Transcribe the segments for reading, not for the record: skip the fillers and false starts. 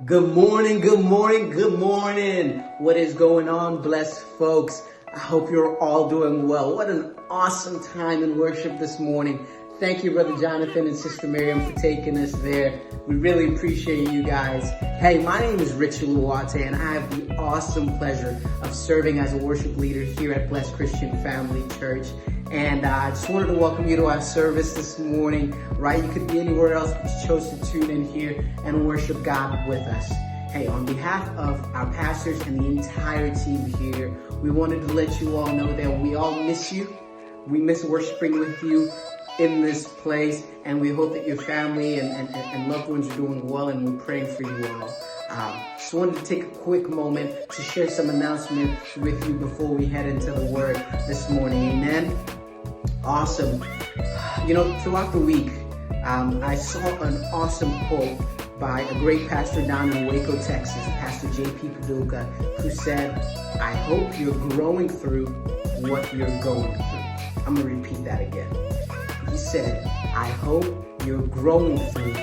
Good morning, good morning, good morning. What is going on, blessed folks? I hope you're all doing well. What an awesome time in worship this morning. Thank you, Brother Jonathan and Sister Miriam, for taking us there. We really appreciate you guys. Hey, my name is Richard Luwate, and I have the awesome pleasure of serving as a worship leader here at Blessed Christian Family Church. And I just wanted to welcome you to our service this morning, right? You could be anywhere else, but you chose to tune in here and worship God with us. Hey, on behalf of our pastors and the entire team here, we wanted to let you all know that we all miss you. We miss worshiping with you in this place, and we hope that your family and loved ones are doing well, and we're praying for you all. Just wanted to take a quick moment to share some announcements with you before we head into the Word this morning. Amen. Awesome. You know, throughout the week, I saw an awesome quote by a great pastor down in Waco, Texas, Pastor J.P. Paducah, who said, "I hope you're growing through what you're going through." I'm going to repeat that again. He said, "I hope you're growing through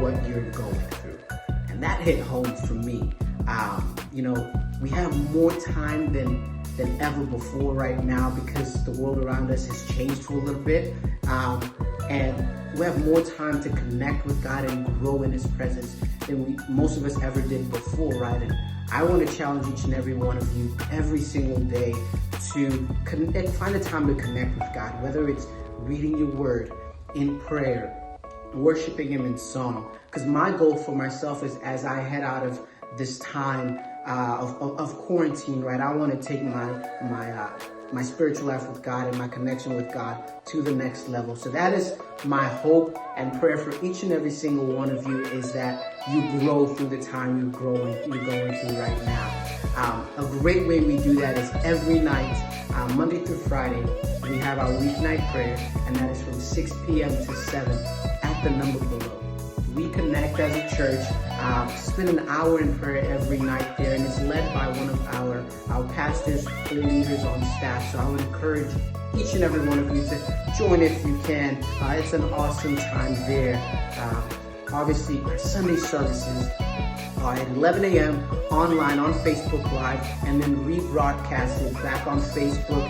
what you're going through." And that hit home for me. You know, we have more time than ever before right now because the world around us has changed for a little bit. And we have more time to connect with God and grow in His presence than most of us ever did before, right? And I want to challenge each and every one of you every single day to find a time to connect with God, whether it's reading your word, in prayer, worshiping him in song. Because my goal for myself is, as I head out of this time of quarantine, right, I want to take my spiritual life with God and my connection with God to the next level. So that is my hope and prayer for each and every single one of you, is that you grow through the time you're going through right now. A great way we do that is every night, Monday through Friday, we have our weeknight prayer, and that is from 6 p.m. to 7 at the number below. We connect as a church, spend an hour in prayer every night there, and it's led by one of our pastors or leaders on staff. So I would encourage each and every one of you to join if you can. It's an awesome time there. Obviously, our Sunday services are at 11 a.m. online on Facebook Live, and then rebroadcasted back on Facebook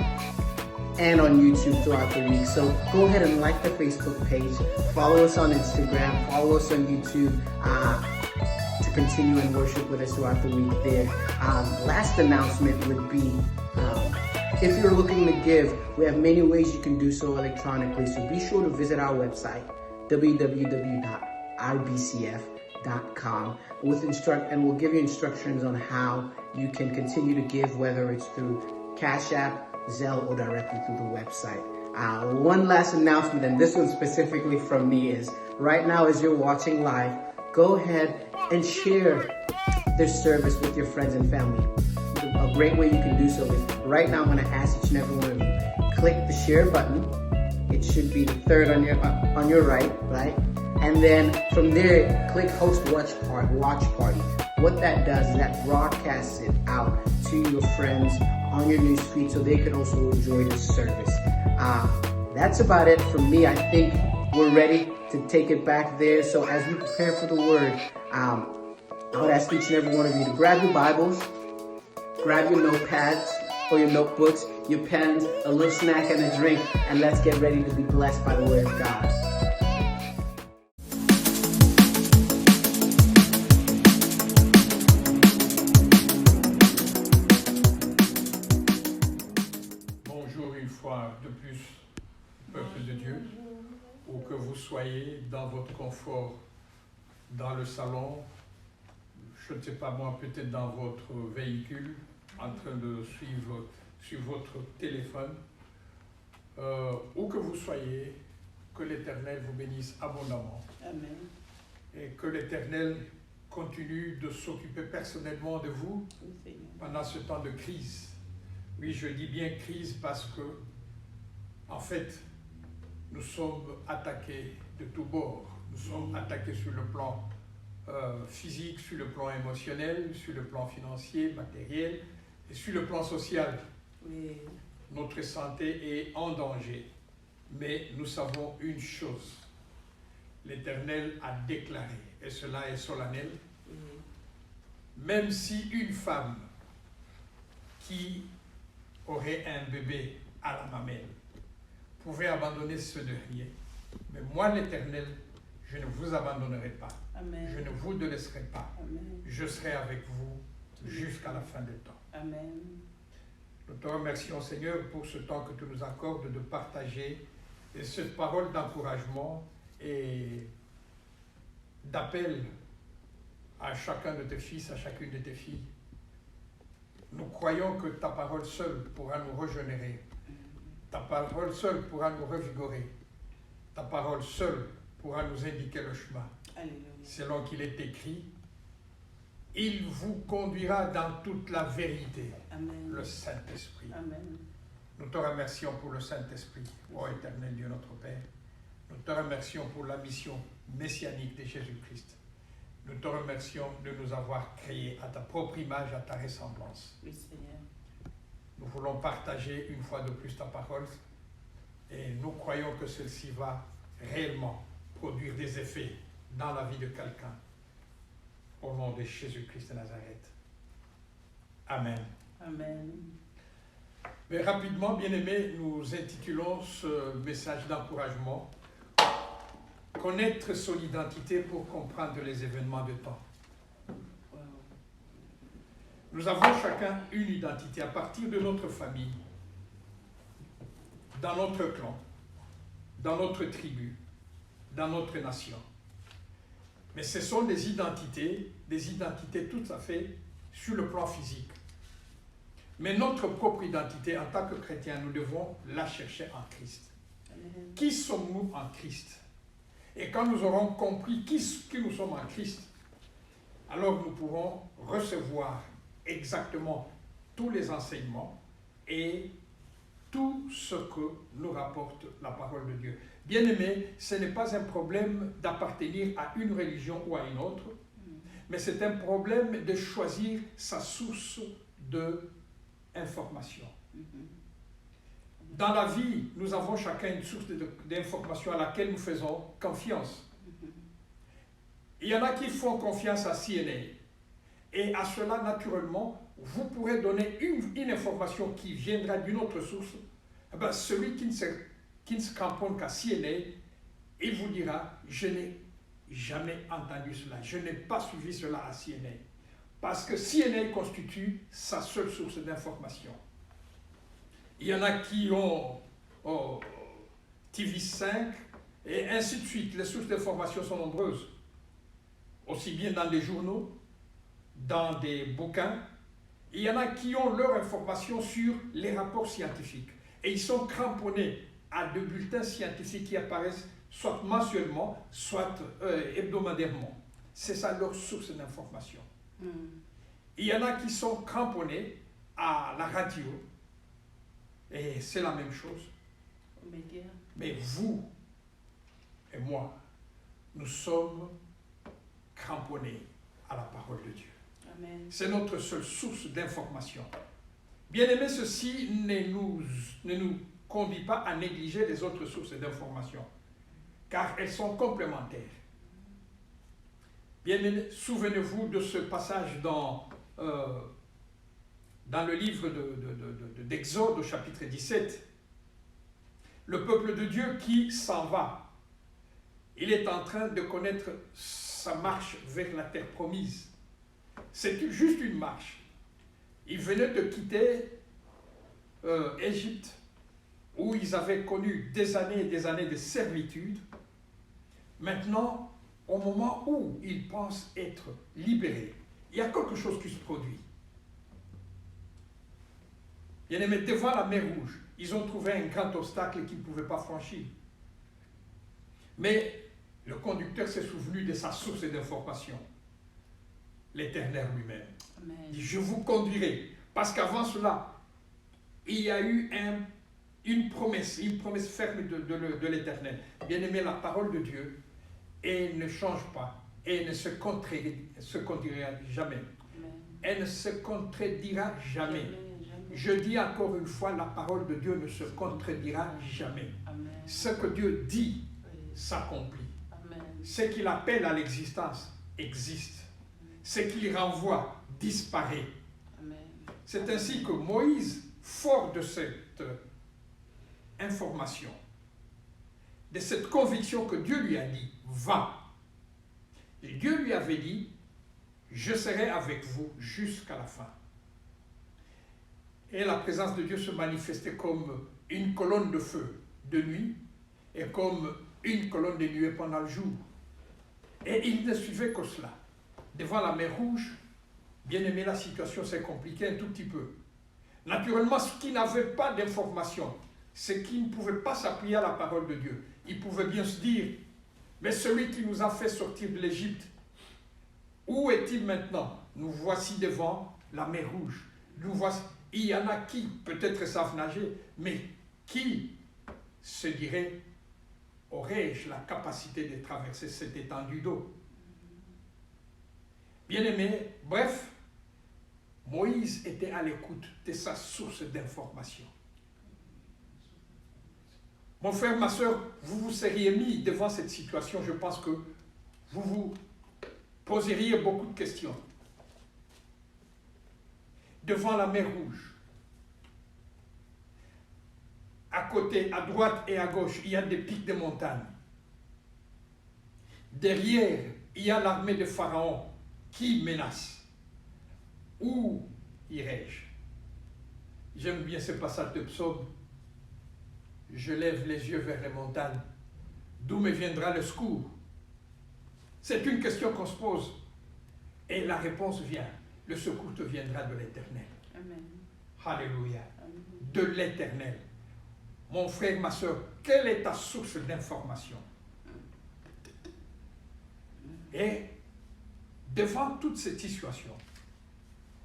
and on YouTube throughout the week. So go ahead and like the Facebook page, follow us on Instagram, follow us on YouTube to continue and worship with us throughout the week there. Last announcement would be, if you're looking to give, we have many ways you can do so electronically. So be sure to visit our website, www.rbcf.com, and we'll give you instructions on how you can continue to give, whether it's through Cash App, Zelle, or directly through the website. One last announcement, and this one specifically from me, is right now as you're watching live, go ahead and share this service with your friends and family. A great way you can do so is right now I'm going to ask each and every one of you, click the share button. It should be the third on your right? And then from there, click host watch party. What that does is that broadcasts it out to your friends on your news feed so they can also enjoy this service. That's about it from me. I think we're ready to take it back there. So as we prepare for the word, I would ask each and every one of you to grab your Bibles, grab your notepads or your notebooks, your pens, a little snack and a drink, and let's get ready to be blessed by the word of God. De plus, peuple de Dieu, où que vous soyez dans votre confort, dans le salon, je ne sais pas moi, peut-être dans votre véhicule, en train de suivre sur votre téléphone, où que vous soyez, que l'Éternel vous bénisse abondamment. Amen. Et que l'Éternel continue de s'occuper personnellement de vous pendant ce temps de crise. Oui, je dis bien crise parce que en fait, nous sommes attaqués de tous bords. Nous sommes attaqués sur le plan physique, sur le plan émotionnel, sur le plan financier, matériel et sur le plan social. Oui. Notre santé est en danger. Mais nous savons une chose. L'Éternel a déclaré, et cela est solennel, même si une femme qui aurait un bébé à la mamelle pouvait abandonner ce dernier. Mais moi, l'Éternel, je ne vous abandonnerai pas. Amen. Je ne vous délaisserai pas. Amen. Je serai avec vous jusqu'à la fin du temps. Amen. Nous te remercions, Seigneur, pour ce temps que tu nous accordes de partager et cette parole d'encouragement et d'appel à chacun de tes fils, à chacune de tes filles. Nous croyons que ta parole seule pourra nous régénérer. Ta parole seule pourra nous revigorer. Ta parole seule pourra nous indiquer le chemin. Alléluia. Selon qu'il est écrit, il vous conduira dans toute la vérité. Amen. Le Saint-Esprit. Amen. Nous te remercions pour le Saint-Esprit, ô éternel Dieu notre Père. Nous te remercions pour la mission messianique de Jésus-Christ. Nous te remercions de nous avoir créés à ta propre image, à ta ressemblance. Oui, Seigneur. Nous voulons partager une fois de plus ta parole et nous croyons que celle-ci va réellement produire des effets dans la vie de quelqu'un. Au nom de Jésus-Christ de Nazareth. Amen. Amen. Mais rapidement, bien-aimés, nous intitulons ce message d'encouragement « Connaître son identité pour comprendre les événements de temps ». Wow. Nous avons chacun une identité à partir de notre famille, dans notre clan, dans notre tribu, dans notre nation. Mais ce sont des identités tout à fait sur le plan physique. Mais notre propre identité en tant que chrétien, nous devons la chercher en Christ. Amen. Qui sommes-nous en Christ? Et quand nous aurons compris qui nous sommes en Christ, alors nous pourrons recevoir exactement tous les enseignements et tout ce que nous rapporte la parole de Dieu. Bien-aimés, ce n'est pas un problème d'appartenir à une religion ou à une autre, mais c'est un problème de choisir sa source d'information. Dans la vie, nous avons chacun une source d'information à laquelle nous faisons confiance. Il y en a qui font confiance à CNN. Et à cela, naturellement, vous pourrez donner une information qui viendra d'une autre source. Eh bien, celui qui ne se cramponne qu'à CNN, il vous dira, je n'ai jamais entendu cela, je n'ai pas suivi cela à CNN. Parce que CNN constitue sa seule source d'information. Il y en a qui ont TV5 et ainsi de suite. Les sources d'information sont nombreuses. Aussi bien dans les journaux, dans des bouquins. Il y en a qui ont leur information sur les rapports scientifiques. Et ils sont cramponnés à des bulletins scientifiques qui apparaissent soit mensuellement, soit hebdomadairement. C'est ça leur source d'information. Il y en a qui sont cramponnés à la radio. Et c'est la même chose. Mais vous et moi, nous sommes cramponnés à la parole de Dieu. C'est notre seule source d'information. Bien aimé, ceci ne nous conduit pas à négliger les autres sources d'information, car elles sont complémentaires. Bien aimé, souvenez-vous de ce passage dans le livre d'Exode au chapitre 17. Le peuple de Dieu qui s'en va, il est en train de connaître sa marche vers la terre promise. C'est juste une marche. Ils venaient de quitter Égypte, où ils avaient connu des années et des années de servitude. Maintenant, au moment où ils pensent être libérés, il y a quelque chose qui se produit. Bien aimé, devant la mer Rouge, ils ont trouvé un grand obstacle qu'ils ne pouvaient pas franchir. Mais le conducteur s'est souvenu de sa source d'information, l'Éternel lui-même. Il dit, je vous conduirai. Parce qu'avant cela, il y a eu une promesse ferme de l'Éternel. Bien aimé, la parole de Dieu, elle ne change pas, et ne se contredira jamais. Elle ne se contredira jamais. Je dis encore une fois, la parole de Dieu ne se contredira jamais. Ce que Dieu dit s'accomplit. Ce qu'il appelle à l'existence existe. Ce qu'il renvoie disparaît. C'est ainsi que Moïse, fort de cette information, de cette conviction que Dieu lui a dit, va. Et Dieu lui avait dit, je serai avec vous jusqu'à la fin. Et la présence de Dieu se manifestait comme une colonne de feu de nuit et comme une colonne de nuée pendant le jour. Et il ne suivait que cela. Devant la mer Rouge, bien aimé, la situation s'est compliquée un tout petit peu. Naturellement, ce qui n'avait pas d'information, c'est qu'il ne pouvait pas s'appuyer à la parole de Dieu. Il pouvait bien se dire, mais celui qui nous a fait sortir de l'Égypte, où est-il maintenant? Nous voici devant la mer Rouge. Nous voici. Il y en a qui, peut-être savent nager, mais qui se dirait, aurais-je la capacité de traverser cette étendue d'eau? Bien-aimé, bref, Moïse était à l'écoute de sa source d'information. Mon frère, ma soeur, vous vous seriez mis devant cette situation, je pense que vous vous poseriez beaucoup de questions. Devant la mer Rouge, à côté, à droite et à gauche, il y a des pics de montagnes. Derrière, il y a l'armée de Pharaon qui menace. Où irai-je? J'aime bien ce passage de psaume. Je lève les yeux vers les montagnes. d'où me viendra le secours? C'est une question qu'on se pose. Et la réponse vient. Le secours te viendra de l'Éternel. Amen. Alléluia. Amen. De l'Éternel. Mon frère, ma soeur, quelle est ta source d'information? Et devant toute cette situation,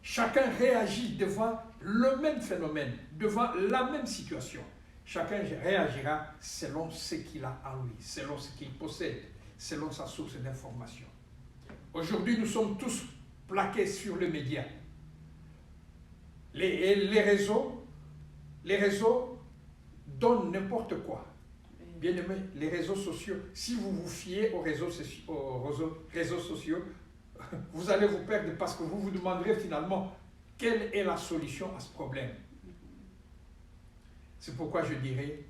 chacun réagit devant le même phénomène, devant la même situation. Chacun réagira selon ce qu'il a en lui, selon ce qu'il possède, selon sa source d'information. Aujourd'hui, nous sommes tous plaqués sur les médias. Les réseaux donnent n'importe quoi. Bien aimé, les réseaux sociaux, si vous vous fiez aux réseaux sociaux, vous allez vous perdre parce que vous vous demanderez finalement quelle est la solution à ce problème. C'est pourquoi je dirais,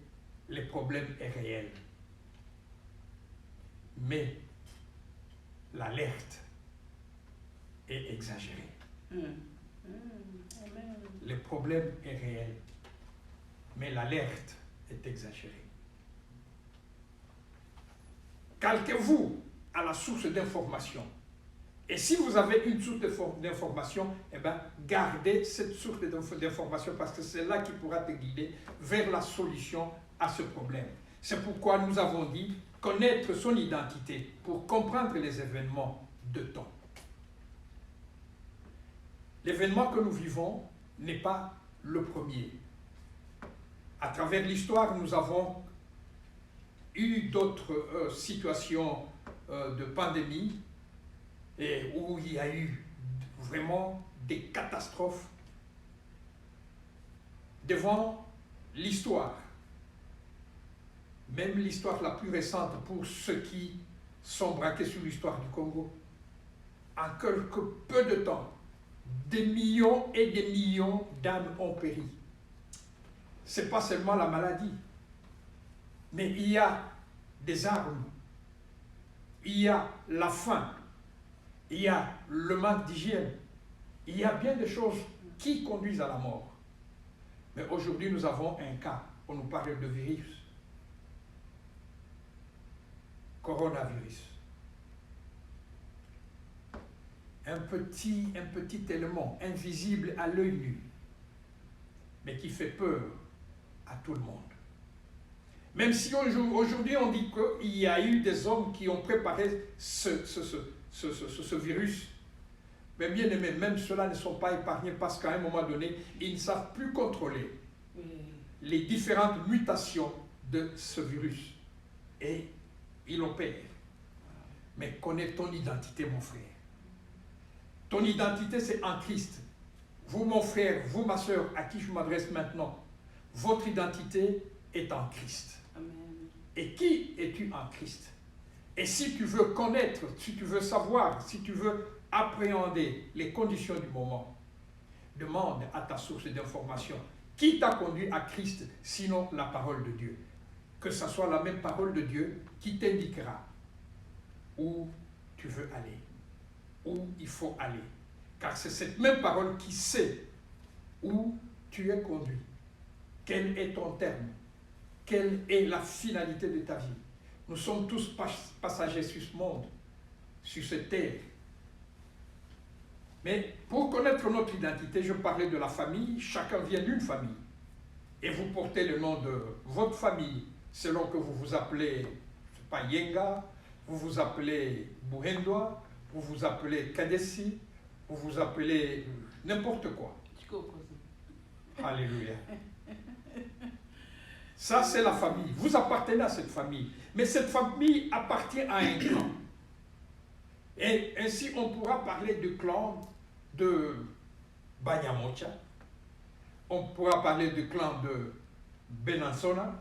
le problème est réel. Mais l'alerte est exagérée. Amen. Le problème est réel, mais l'alerte est exagérée. Calquez-vous à la source d'information. Et si vous avez une source d'information, eh bien, gardez cette source d'information parce que c'est là qui pourra te guider vers la solution à ce problème. C'est pourquoi nous avons dit connaître son identité pour comprendre les événements de temps. L'événement que nous vivons n'est pas le premier. À travers l'histoire, nous avons eu d'autres situations de pandémie et où il y a eu vraiment des catastrophes devant l'histoire. Même l'histoire la plus récente pour ceux qui sont braqués sur l'histoire du Congo. En quelque peu de temps, des millions et des millions d'âmes ont péri. Ce n'est pas seulement la maladie, mais il y a des armes, il y a la faim, il y a le manque d'hygiène, il y a bien des choses qui conduisent à la mort. Mais aujourd'hui, nous avons un cas, on nous parle de virus, coronavirus. Un petit élément invisible à l'œil nu, mais qui fait peur à tout le monde. Même si aujourd'hui on dit qu'il y a eu des hommes qui ont préparé ce virus, mais bien aimé, même ceux-là ne sont pas épargnés parce qu'à un moment donné, ils ne savent plus contrôler les différentes mutations de ce virus. Et ils opèrent. Mais connais ton identité, mon frère. Ton identité, c'est en Christ. Vous, mon frère, vous, ma soeur, à qui je m'adresse maintenant, votre identité est en Christ. Amen. Et qui es-tu en Christ? Et si tu veux connaître, si tu veux savoir, si tu veux appréhender les conditions du moment, demande à ta source d'information qui t'a conduit à Christ, sinon la parole de Dieu. Que ce soit la même parole de Dieu qui t'indiquera où tu veux aller, où il faut aller. Car c'est cette même parole qui sait où tu es conduit. Quel est ton terme? Quelle est la finalité de ta vie? Nous sommes tous passagers sur ce monde, sur cette terre. Mais pour connaître notre identité, je parlais de la famille, chacun vient d'une famille. Et vous portez le nom de votre famille, selon que vous vous appelez, je sais pas, Yenga, vous vous appelez Buhendwa, vous vous appelez Kadesi, vous vous appelez n'importe quoi. Alléluia. Ça, c'est la famille. Vous appartenez à cette famille. Mais cette famille appartient à un clan. Et ainsi, on pourra parler du clan de Banyamocha. On pourra parler du clan de Benansona.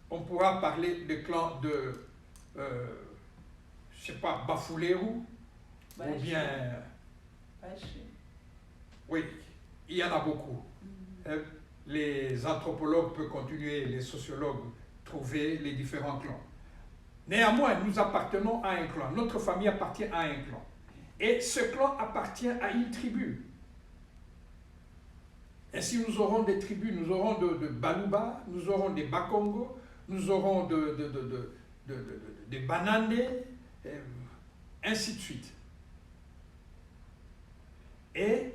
On pourra parler du clan de, je ne sais pas, Bafuleru. Ou bien... Oui, il y en a beaucoup. Les anthropologues peuvent continuer, les sociologues, trouver les différents clans. Néanmoins, nous appartenons à un clan. Notre famille appartient à un clan. Et ce clan appartient à une tribu. Ainsi, nous aurons des tribus, nous aurons de Baluba, nous aurons des Bakongo, nous aurons de Banandé, ainsi de suite. Et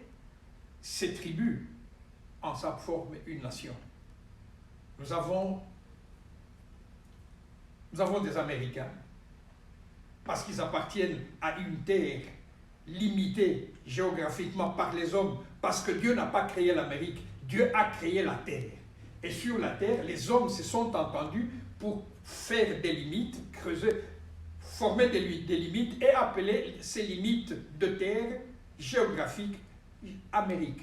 ces tribus, en ça, forment une nation. Nous avons des Américains, parce qu'ils appartiennent à une terre limitée géographiquement par les hommes, parce que Dieu n'a pas créé l'Amérique, Dieu a créé la terre. Et sur la terre, les hommes se sont entendus pour faire des limites, creuser, former des limites et appeler ces limites de terre géographique Amérique.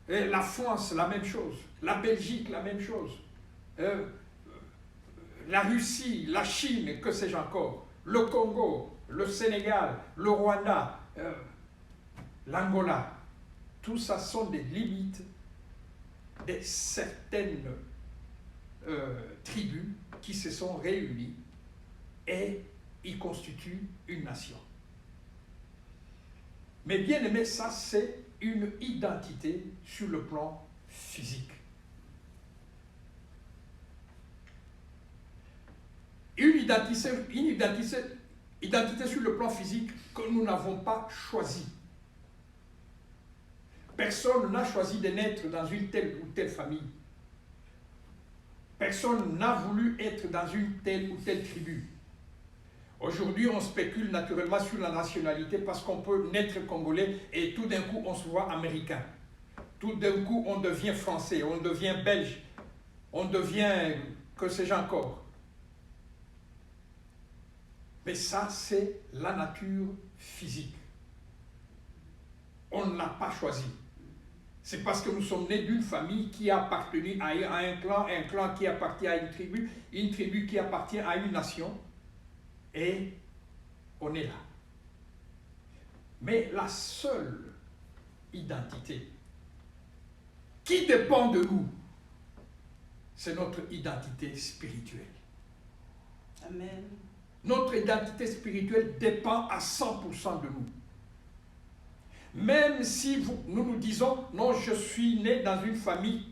Et la France, la même chose. La Belgique, la même chose. La Russie, la Chine, que sais-je encore. Le Congo, le Sénégal, le Rwanda, l'Angola. Tout ça sont des limites de certaines tribus qui se sont réunies et ils constituent une nation. Mais bien aimé, ça c'est une identité sur le plan physique. Une identité sur le plan physique que nous n'avons pas choisie. Personne n'a choisi de naître dans une telle ou telle famille. Personne n'a voulu être dans une telle ou telle tribu. Aujourd'hui, on spécule naturellement sur la nationalité parce qu'on peut naître congolais et tout d'un coup, on se voit américain. Tout d'un coup, on devient français, on devient belge, on devient, que sais-je encore. Mais ça, c'est la nature physique. On ne l'a pas choisi. C'est parce que nous sommes nés d'une famille qui a appartenu à un clan qui appartient à une tribu qui appartient à une nation, et on est là. Mais la seule identité qui dépend de nous, c'est notre identité spirituelle. Amen. Notre identité spirituelle dépend à 100% de nous. Même si nous disons, non, je suis né dans une famille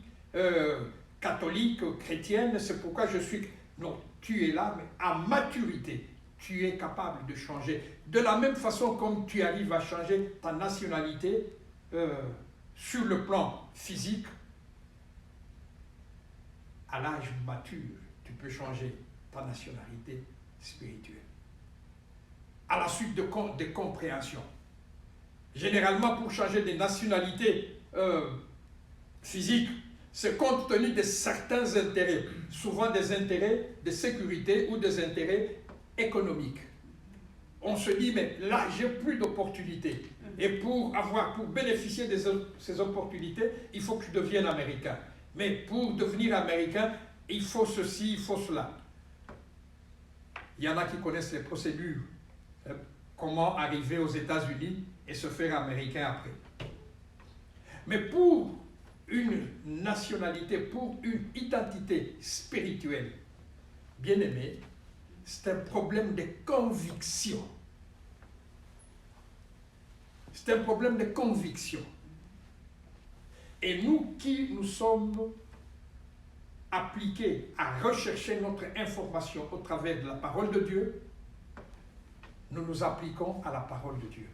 catholique, chrétienne, c'est pourquoi je suis... Non, tu es là, mais à maturité, tu es capable de changer. De la même façon comme tu arrives à changer ta nationalité sur le plan physique, à l'âge mature, tu peux changer ta nationalité spirituelle. À la suite de compréhension. Généralement, pour changer des nationalités physiques, c'est compte tenu de certains intérêts, souvent des intérêts de sécurité ou des intérêts économiques. On se dit, mais là, j'ai plus d'opportunités. Et pour bénéficier de ces opportunités, il faut que je devienne américain. Mais pour devenir américain, il faut ceci, il faut cela. Il y en a qui connaissent les procédures. Comment arriver aux États-Unis et se faire américain après. Mais pour une nationalité, pour une identité spirituelle, bien aimé, c'est un problème de conviction. C'est un problème de conviction. Et nous qui nous sommes appliqués à rechercher notre information au travers de la parole de Dieu, nous nous appliquons à la parole de Dieu.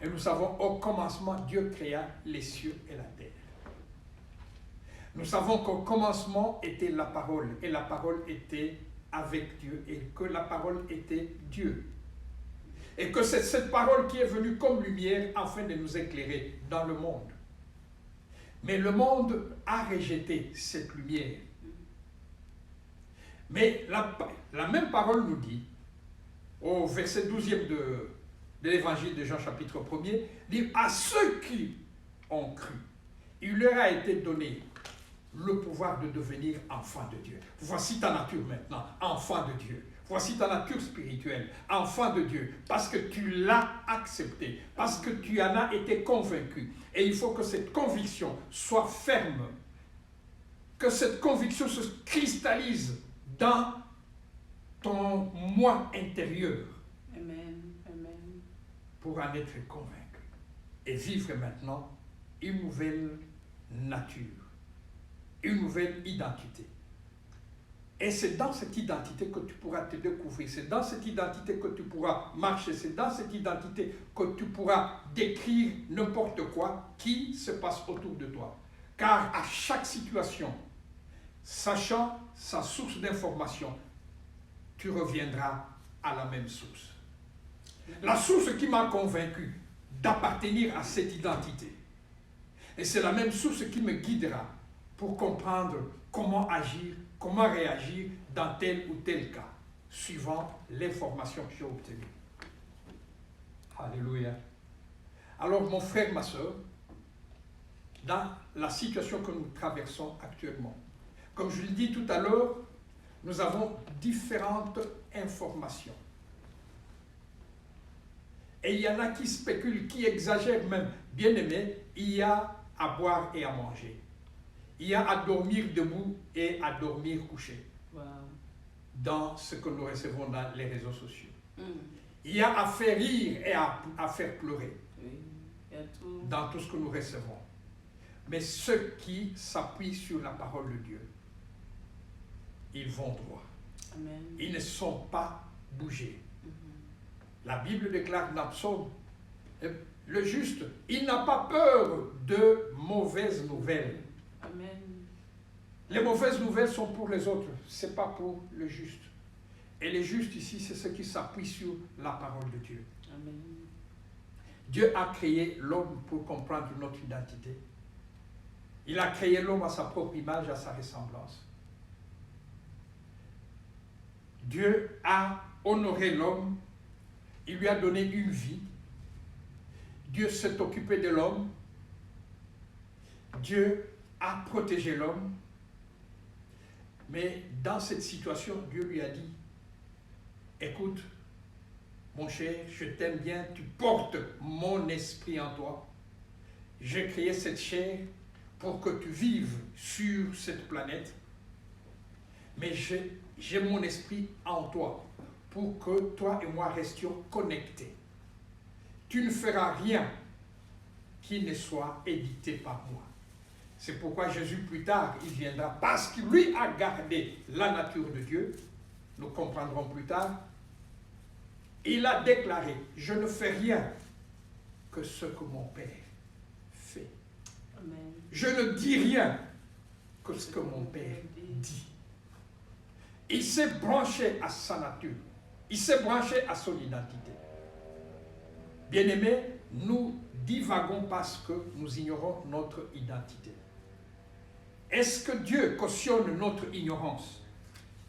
Et nous savons, au commencement, Dieu créa les cieux et la terre. Nous savons qu'au commencement était la parole, et la parole était avec Dieu, et que la parole était Dieu. Et que c'est cette parole qui est venue comme lumière afin de nous éclairer dans le monde. Mais le monde a rejeté cette lumière. Mais la même parole nous dit, au verset 12e de l'évangile de Jean chapitre 1er, dit à ceux qui ont cru, il leur a été donné le pouvoir de devenir enfants de Dieu. Voici ta nature maintenant, enfant de Dieu. Voici ta nature spirituelle, enfant de Dieu, parce que tu l'as accepté, parce que tu en as été convaincu. Et il faut que cette conviction soit ferme, que cette conviction se cristallise dans ton moi intérieur. Amen. Amen. Pour en être convaincu et vivre maintenant une nouvelle nature, une nouvelle identité. Et c'est dans cette identité que tu pourras te découvrir, c'est dans cette identité que tu pourras marcher, c'est dans cette identité que tu pourras décrire n'importe quoi qui se passe autour de toi. Car à chaque situation, sachant sa source d'information, tu reviendras à la même source. La source qui m'a convaincu d'appartenir à cette identité. Et c'est la même source qui me guidera pour comprendre comment agir, comment réagir dans tel ou tel cas, suivant l'information que j'ai obtenue. Alléluia. Alors mon frère, ma soeur, dans la situation que nous traversons actuellement, comme je l'ai dit tout à l'heure, nous avons différentes informations. Et il y en a qui spéculent, qui exagèrent même. Bien aimé, il y a à boire et à manger. Il y a à dormir debout et à dormir couché. Wow. Dans ce que nous recevons dans les réseaux sociaux. Mm. Il y a à faire rire et à faire pleurer. Oui. Il y a tout. Dans tout ce que nous recevons. Mais ceux qui s'appuient sur la parole de Dieu, ils vont droit. Amen. Ils ne sont pas bougés. Mhm. La Bible déclare dans Psaume, le juste, il n'a pas peur de mauvaises nouvelles. Amen. Les mauvaises nouvelles sont pour les autres, ce n'est pas pour le juste. Et les justes ici, c'est ceux qui s'appuient sur la parole de Dieu. Amen. Dieu a créé l'homme pour comprendre notre identité. Il a créé l'homme à sa propre image, à sa ressemblance. Dieu a honoré l'homme, il lui a donné une vie. Dieu s'est occupé de l'homme. Dieu a protégé l'homme. Mais dans cette situation, Dieu lui a dit, écoute, mon cher, je t'aime bien, tu portes mon esprit en toi. J'ai créé cette chair pour que tu vives sur cette planète. Mais j'ai mon esprit en toi pour que toi et moi restions connectés. Tu ne feras rien qui ne soit édité par moi. C'est pourquoi Jésus, plus tard, il viendra, parce qu'il lui a gardé la nature de Dieu, nous comprendrons plus tard, il a déclaré, je ne fais rien que ce que mon Père fait. Amen. Je ne dis rien que ce que mon Père dit. Il s'est branché à sa nature. Il s'est branché à son identité. Bien-aimés, nous divagons parce que nous ignorons notre identité. Est-ce que Dieu cautionne notre ignorance?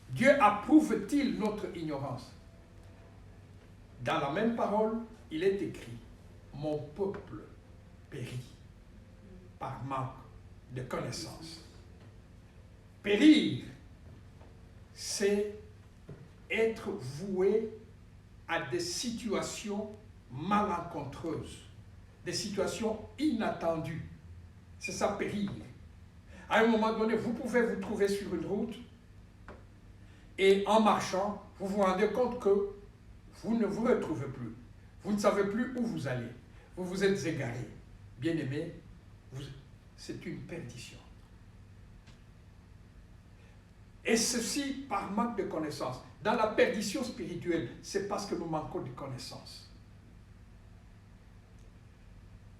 Dieu approuve-t-il notre ignorance? Dans la même parole, il est écrit, mon peuple périt par manque de connaissance. Périr, c'est être voué à des situations malencontreuses, des situations inattendues. C'est ça, périr. À un moment donné, vous pouvez vous trouver sur une route et en marchant, vous vous rendez compte que vous ne vous retrouvez plus. Vous ne savez plus où vous allez. Vous vous êtes égaré. Bien-aimé, c'est une perdition. Et ceci par manque de connaissance. Dans la perdition spirituelle, c'est parce que nous manquons de connaissance.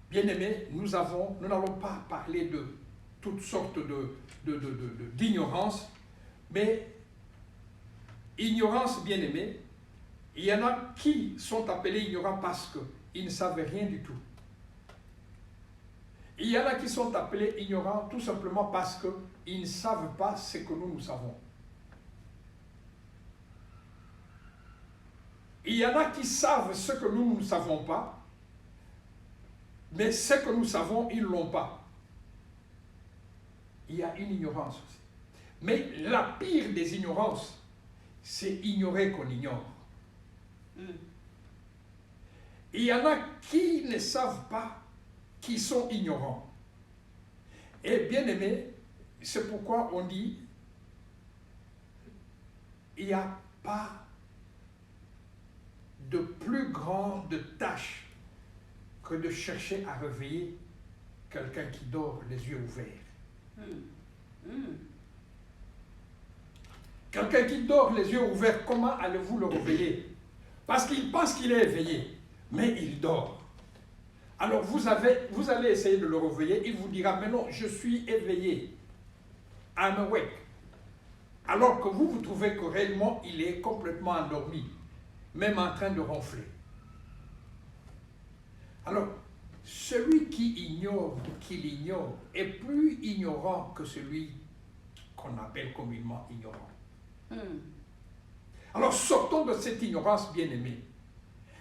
Bien-aimés, nous n'allons pas parler de toutes sortes d'ignorance, mais ignorance, bien-aimés, il y en a qui sont appelés ignorants parce qu'ils ne savent rien du tout. Il y en a qui sont appelés ignorants tout simplement parce qu'ils ne savent pas ce que nous savons. Il y en a qui savent ce que nous ne savons pas, mais ce que nous savons, ils ne l'ont pas. Il y a une ignorance aussi. Mais la pire des ignorances, c'est ignorer qu'on ignore. Il y en a qui ne savent pas qu'ils sont ignorants. Et bien aimé, c'est pourquoi on dit, il n'y a pas de plus grande tâche que de chercher à réveiller quelqu'un qui dort les yeux ouverts. Quelqu'un qui dort les yeux ouverts, comment allez-vous le réveiller? Parce qu'il pense qu'il est éveillé, mais il dort. Alors vous allez essayer de le réveiller, il vous dira, mais non, je suis éveillé. I'm awake. Alors que vous trouvez que réellement, il est complètement endormi, même en train de ronfler. Alors, celui qui ignore qu'il ignore est plus ignorant que celui qu'on appelle communément ignorant. Alors, sortons de cette ignorance, bien-aimée.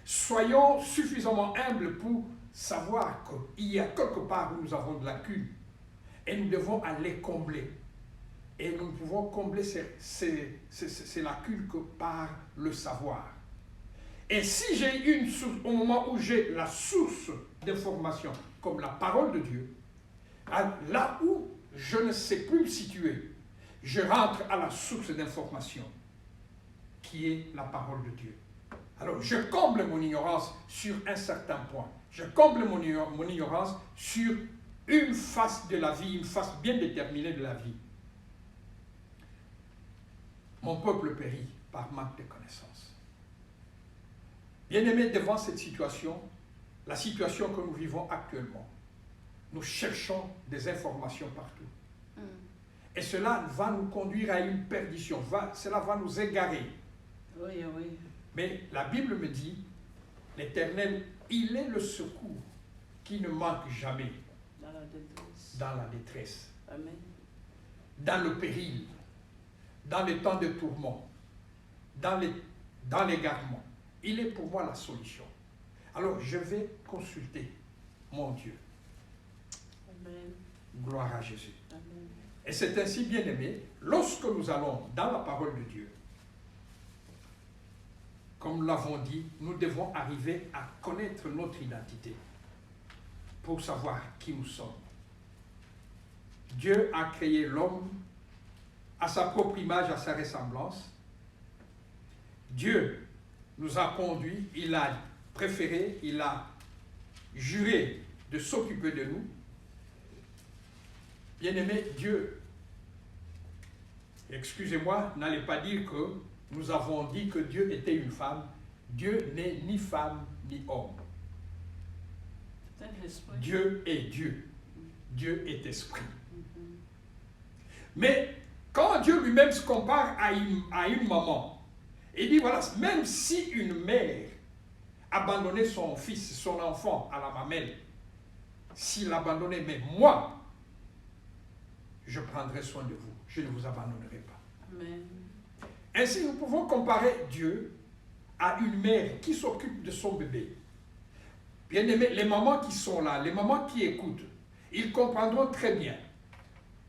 Soyons suffisamment humbles pour savoir qu'il y a quelque part où nous avons de lacunes et nous devons aller combler. Et nous pouvons combler ces lacunes que par le savoir. Et si j'ai une source, au moment où j'ai la source d'information, comme la parole de Dieu, là où je ne sais plus me situer, je rentre à la source d'information, qui est la parole de Dieu. Alors, je comble mon ignorance sur un certain point. Je comble mon ignorance sur une face de la vie, une face bien déterminée de la vie. Mon peuple périt par manque de connaissances. Bien-aimés, devant cette situation, la situation que nous vivons actuellement, nous cherchons des informations partout. Et cela va nous conduire à une perdition, cela va nous égarer. Oui, oui. Mais la Bible me dit, l'Éternel, il est le secours qui ne manque jamais Dans la détresse. dans la détresse, Amen. dans le péril, dans les temps de tourment, dans l'égarement. Il est pour moi la solution. Alors je vais consulter mon Dieu. Amen. Gloire à Jésus. Amen. Et c'est ainsi, bien aimé, lorsque nous allons dans la parole de Dieu, comme nous l'avons dit, nous devons arriver à connaître notre identité pour savoir qui nous sommes. Dieu a créé l'homme à sa propre image, à sa ressemblance. Dieu nous a conduits, il a préféré, il a juré de s'occuper de nous. Bien-aimé, Dieu, excusez-moi, n'allez pas dire que nous avons dit que Dieu était une femme. Dieu n'est ni femme ni homme. C'est un esprit. Dieu est Dieu. Dieu est esprit. Mais quand Dieu lui-même se compare à une maman, il dit voilà, même si une mère abandonnait son fils, son enfant à la mamelle, s'il l'abandonnait, mais moi, je prendrai soin de vous, je ne vous abandonnerai pas. Amen. Ainsi, nous pouvons comparer Dieu à une mère qui s'occupe de son bébé. Bien aimé, les mamans qui sont là, les mamans qui écoutent, ils comprendront très bien.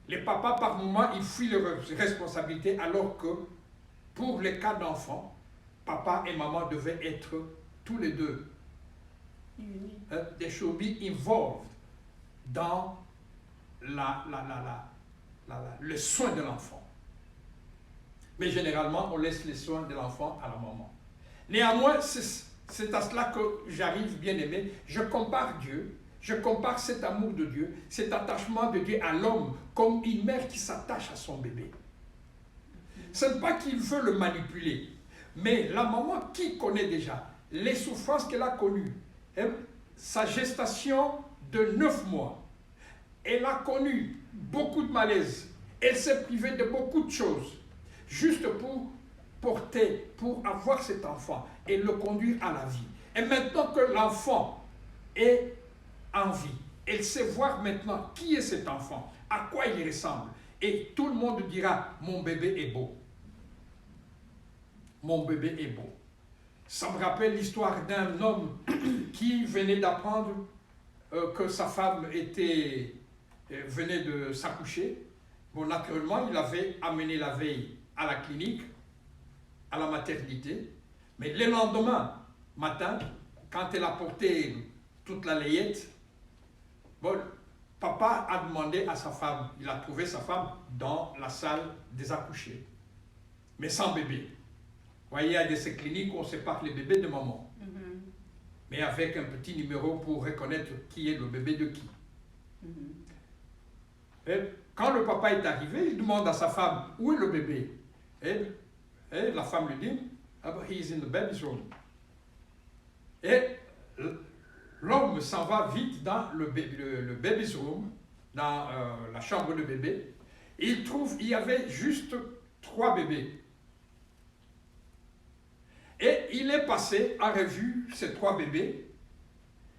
Les papas, par moments, ils fuient leurs responsabilités, alors que pour les cas d'enfants, papa et maman devaient être tous les deux. They should be involved dans le soin de l'enfant. Mais généralement, on laisse les soins de l'enfant à la maman. Néanmoins, c'est à cela que j'arrive, bien aimé. Je compare Dieu, je compare cet amour de Dieu, cet attachement de Dieu à l'homme, comme une mère qui s'attache à son bébé. Ce n'est pas qu'il veut le manipuler, mais la maman qui connaît déjà les souffrances qu'elle a connues, sa gestation de 9 mois, elle a connu beaucoup de malaise, elle s'est privée de beaucoup de choses, juste pour porter, pour avoir cet enfant et le conduire à la vie. Et maintenant que l'enfant est en vie, elle sait voir maintenant qui est cet enfant, à quoi il ressemble. Et tout le monde dira, mon bébé est beau. Mon bébé est beau. Ça me rappelle l'histoire d'un homme qui venait d'apprendre que sa femme venait de s'accoucher. Bon, naturellement, il avait amené la veille à la clinique, à la maternité. Mais le lendemain matin, quand elle a porté toute la layette, bon, papa a demandé à sa femme, il a trouvé sa femme dans la salle des accouchés, mais sans bébé. Vous voyez, il y a de ces cliniques où on sépare les bébés de maman, mais avec un petit numéro pour reconnaître qui est le bébé de qui. Et quand le papa est arrivé, il demande à sa femme, où est le bébé? Et la femme lui dit, ah, but he is in the baby's room. Et l'homme s'en va vite dans le baby's room, dans la chambre de bébé. Et il trouve, il y avait juste 3 bébés. Et il est passé en revue ces 3 bébés.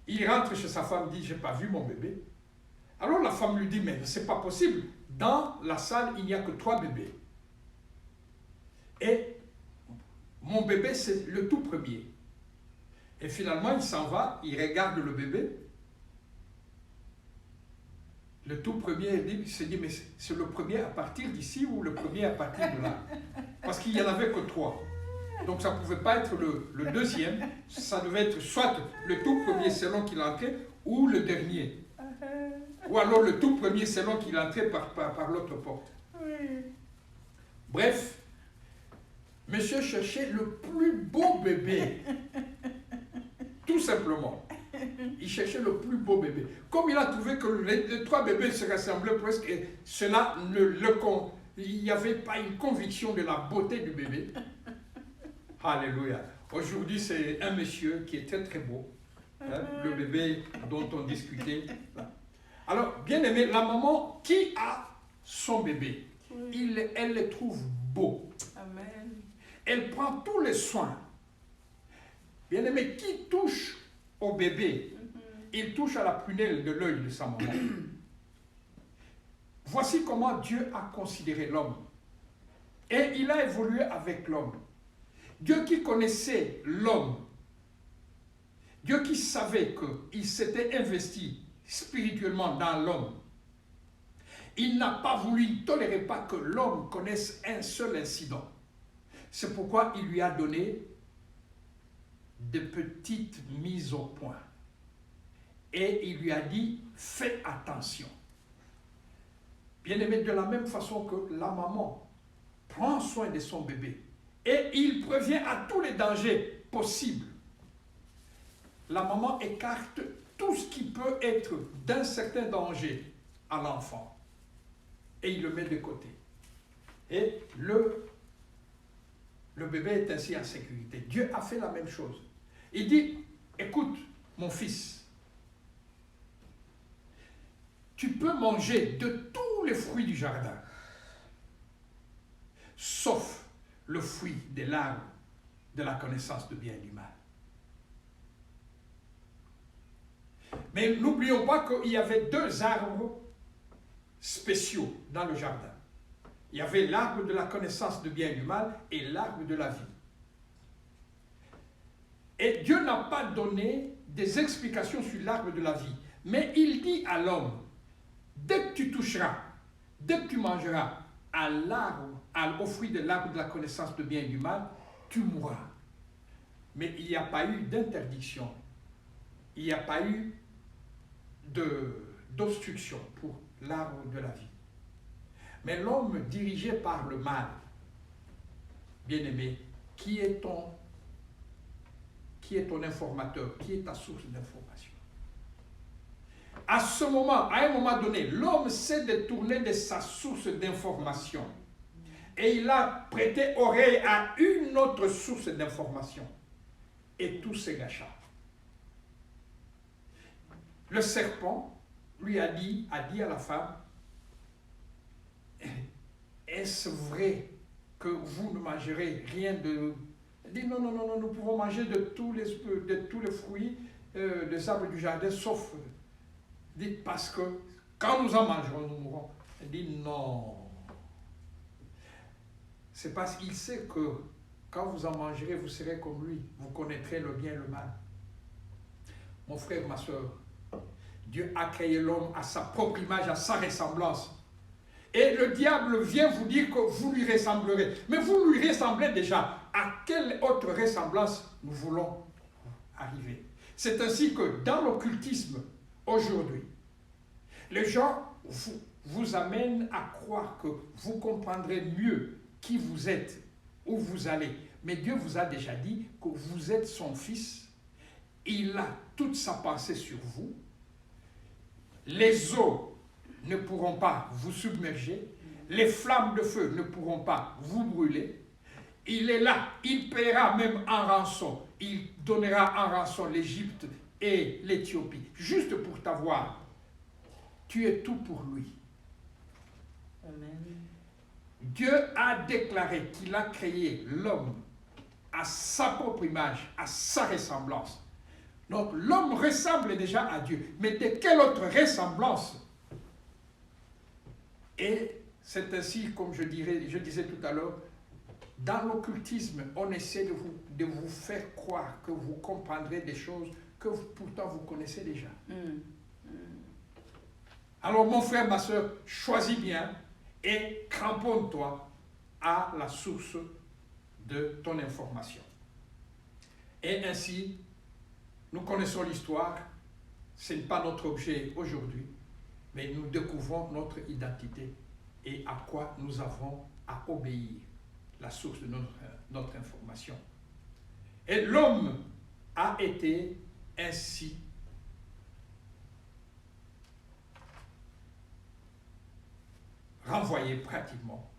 Il rentre chez sa femme, dit, j'ai pas vu mon bébé. Alors la femme lui dit, mais c'est pas possible. Dans la salle, il n'y a que 3 bébés. Et mon bébé, c'est le tout premier. Et finalement, il s'en va, il regarde le bébé. Le tout premier, il se dit, mais c'est le premier à partir d'ici ou le premier à partir de là? Parce qu'il n'y en avait que 3. Donc ça ne pouvait pas être le deuxième, ça devait être soit le tout premier selon qu'il entrait, ou le dernier. Ou alors le tout premier selon qu'il entrait par l'autre porte. Bref, monsieur cherchait le plus beau bébé. Tout simplement. Il cherchait le plus beau bébé. Comme il a trouvé que les 3 bébés se ressemblaient presque, et cela il n'y avait pas une conviction de la beauté du bébé. Alléluia. Aujourd'hui, c'est un monsieur qui est très très beau. Hein, le bébé dont on discutait. Alors, bien aimé, la maman qui a son bébé, elle le trouve beau. Amen. Elle prend tous les soins. Bien aimé, qui touche au bébé, il touche à la prunelle de l'œil de sa maman. Voici comment Dieu a considéré l'homme. Et il a évolué avec l'homme. Dieu qui connaissait l'homme, Dieu qui savait qu'il s'était investi spirituellement dans l'homme, il n'a pas voulu, il ne tolérait pas que l'homme connaisse un seul incident. C'est pourquoi il lui a donné de petites mises au point. Et il lui a dit, fais attention. Bien-aimé, de la même façon que la maman prend soin de son bébé, et il prévient à tous les dangers possibles. La maman écarte tout ce qui peut être d'un certain danger à l'enfant. Et il le met de côté. Et le bébé est ainsi en sécurité. Dieu a fait la même chose. Il dit, écoute, mon fils, tu peux manger de tous les fruits du jardin, sauf le fruit de l'arbre de la connaissance du bien et du mal. Mais n'oublions pas qu'il y avait 2 arbres spéciaux dans le jardin. Il y avait l'arbre de la connaissance du bien et du mal et l'arbre de la vie. Et Dieu n'a pas donné des explications sur l'arbre de la vie, mais il dit à l'homme, dès que tu toucheras, dès que tu mangeras à l'arbre, au fruit de l'arbre de la connaissance du bien et du mal, tu mourras. Mais il n'y a pas eu d'interdiction. Il n'y a pas eu d'obstruction pour l'arbre de la vie. Mais l'homme dirigé par le mal, bien-aimé, qui est ton informateur, qui est ta source d'information? À ce moment, à un moment donné, l'homme s'est détourné de sa source d'information et il a prêté oreille à une autre source d'information et tout s'est gâché. Le serpent lui a dit à la femme, est-ce vrai que vous ne mangerez rien de... Elle dit non, nous pouvons manger de tous les fruits des arbres du jardin, sauf... Dit parce que quand nous en mangerons, nous mourrons. Elle dit non. C'est parce qu'il sait que quand vous en mangerez, vous serez comme lui. Vous connaîtrez le bien et le mal. Mon frère, ma soeur, Dieu a créé l'homme à sa propre image, à sa ressemblance. Et le diable vient vous dire que vous lui ressemblerez. Mais vous lui ressemblez déjà. À quelle autre ressemblance nous voulons arriver? C'est ainsi que dans l'occultisme, aujourd'hui, les gens vous amènent à croire que vous comprendrez mieux qui vous êtes, où vous allez. Mais Dieu vous a déjà dit que vous êtes son fils. Il a toute sa pensée sur vous. Les eaux ne pourront pas vous submerger. Les flammes de feu ne pourront pas vous brûler. Il est là, il paiera même en rançon. Il donnera en rançon l'Égypte et l'Éthiopie, juste pour t'avoir. Tu es tout pour lui. Amen. Dieu a déclaré qu'il a créé l'homme à sa propre image, à sa ressemblance. Donc l'homme ressemble déjà à Dieu. Mais de quelle autre ressemblance? Et c'est ainsi, comme je disais tout à l'heure, dans l'occultisme, on essaie de vous faire croire que vous comprendrez des choses que pourtant vous connaissez déjà. Alors mon frère, ma soeur, choisis bien et cramponne-toi à la source de ton information. Et ainsi, nous connaissons l'histoire, ce n'est pas notre objet aujourd'hui, mais nous découvrons notre identité et à quoi nous avons à obéir, la source de notre information. Et l'homme a été ainsi renvoyé pratiquement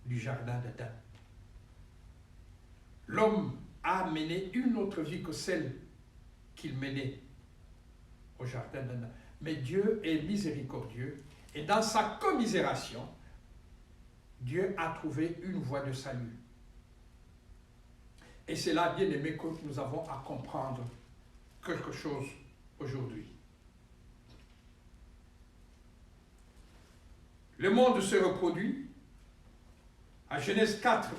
du jardin d'Éden. L'homme a mené une autre vie que celle qu'il menait au jardin d'Éden. Mais Dieu est miséricordieux et dans sa commisération, Dieu a trouvé une voie de salut. Et c'est là, bien aimé, que nous avons à comprendre quelque chose aujourd'hui. Le monde se reproduit. À Genèse 4,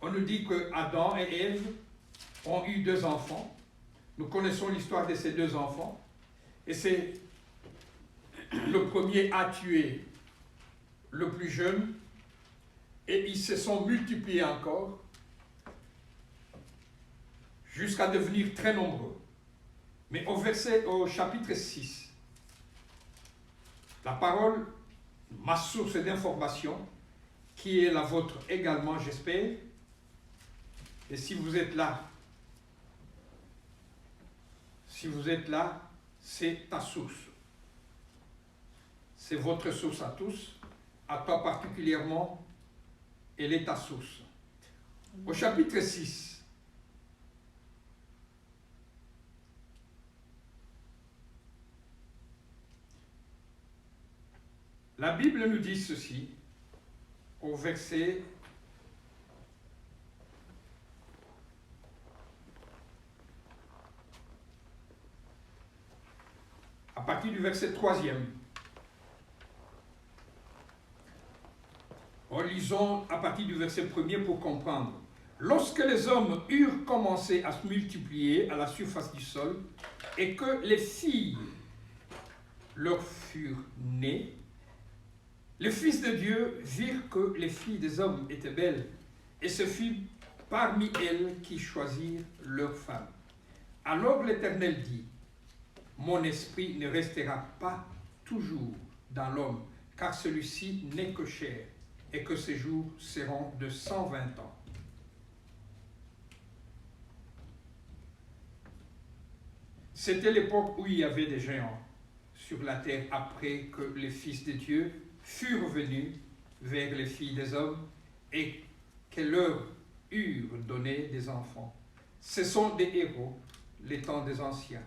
on nous dit que Adam et Ève ont eu 2 enfants. Nous connaissons l'histoire de ces 2 enfants. Et c'est le premier a tué le plus jeune. Et ils se sont multipliés encore jusqu'à devenir très nombreux. Mais au chapitre 6, la parole, ma source d'information, qui est la vôtre également, j'espère, et si vous êtes là, c'est ta source. C'est votre source à tous, à toi particulièrement, elle est ta source. Au chapitre 6, la Bible nous dit ceci, au verset à partir du verset 3e. Lisons à partir du verset 1er pour comprendre. Lorsque les hommes eurent commencé à se multiplier à la surface du sol et que les filles leur furent nées, les fils de Dieu virent que les filles des hommes étaient belles, et ce fut parmi elles qu'ils choisirent leurs femmes. Alors l'Éternel dit, « Mon esprit ne restera pas toujours dans l'homme, car celui-ci n'est que chair, et que ses jours seront de 120 ans. » C'était l'époque où il y avait des géants sur la terre après que les fils de Dieu furent venus vers les filles des hommes et qu'elles leur eurent donné des enfants. Ce sont des héros, les temps des anciens.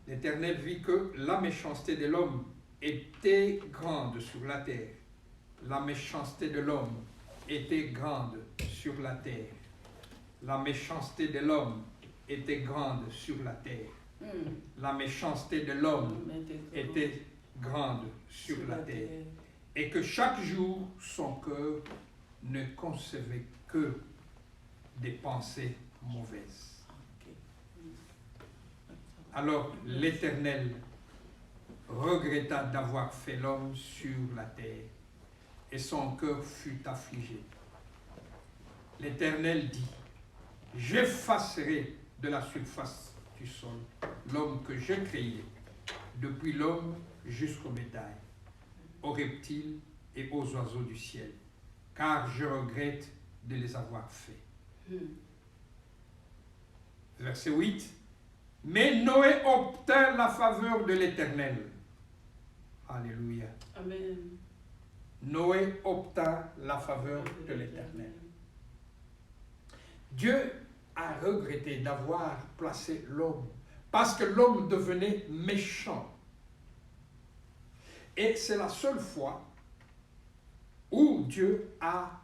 L'Éternel vit que la méchanceté de l'homme était grande sur la terre. La méchanceté de l'homme était grande sur la terre. La méchanceté de l'homme était grande sur la terre. La méchanceté de l'homme était grande sur la terre. Et que chaque jour, son cœur ne concevait que des pensées mauvaises. Alors l'Éternel regretta d'avoir fait l'homme sur la terre, et son cœur fut affligé. L'Éternel dit, « J'effacerai de la surface du sol l'homme que j'ai créé, depuis l'homme jusqu'au bétail, aux reptiles et aux oiseaux du ciel, car je regrette de les avoir faits. » Verset 8. Mais Noé obtint la faveur de l'Éternel. Alléluia. Amen. Noé obtint la faveur de l'Éternel. Dieu a regretté d'avoir placé l'homme parce que l'homme devenait méchant. Et c'est la seule fois où Dieu a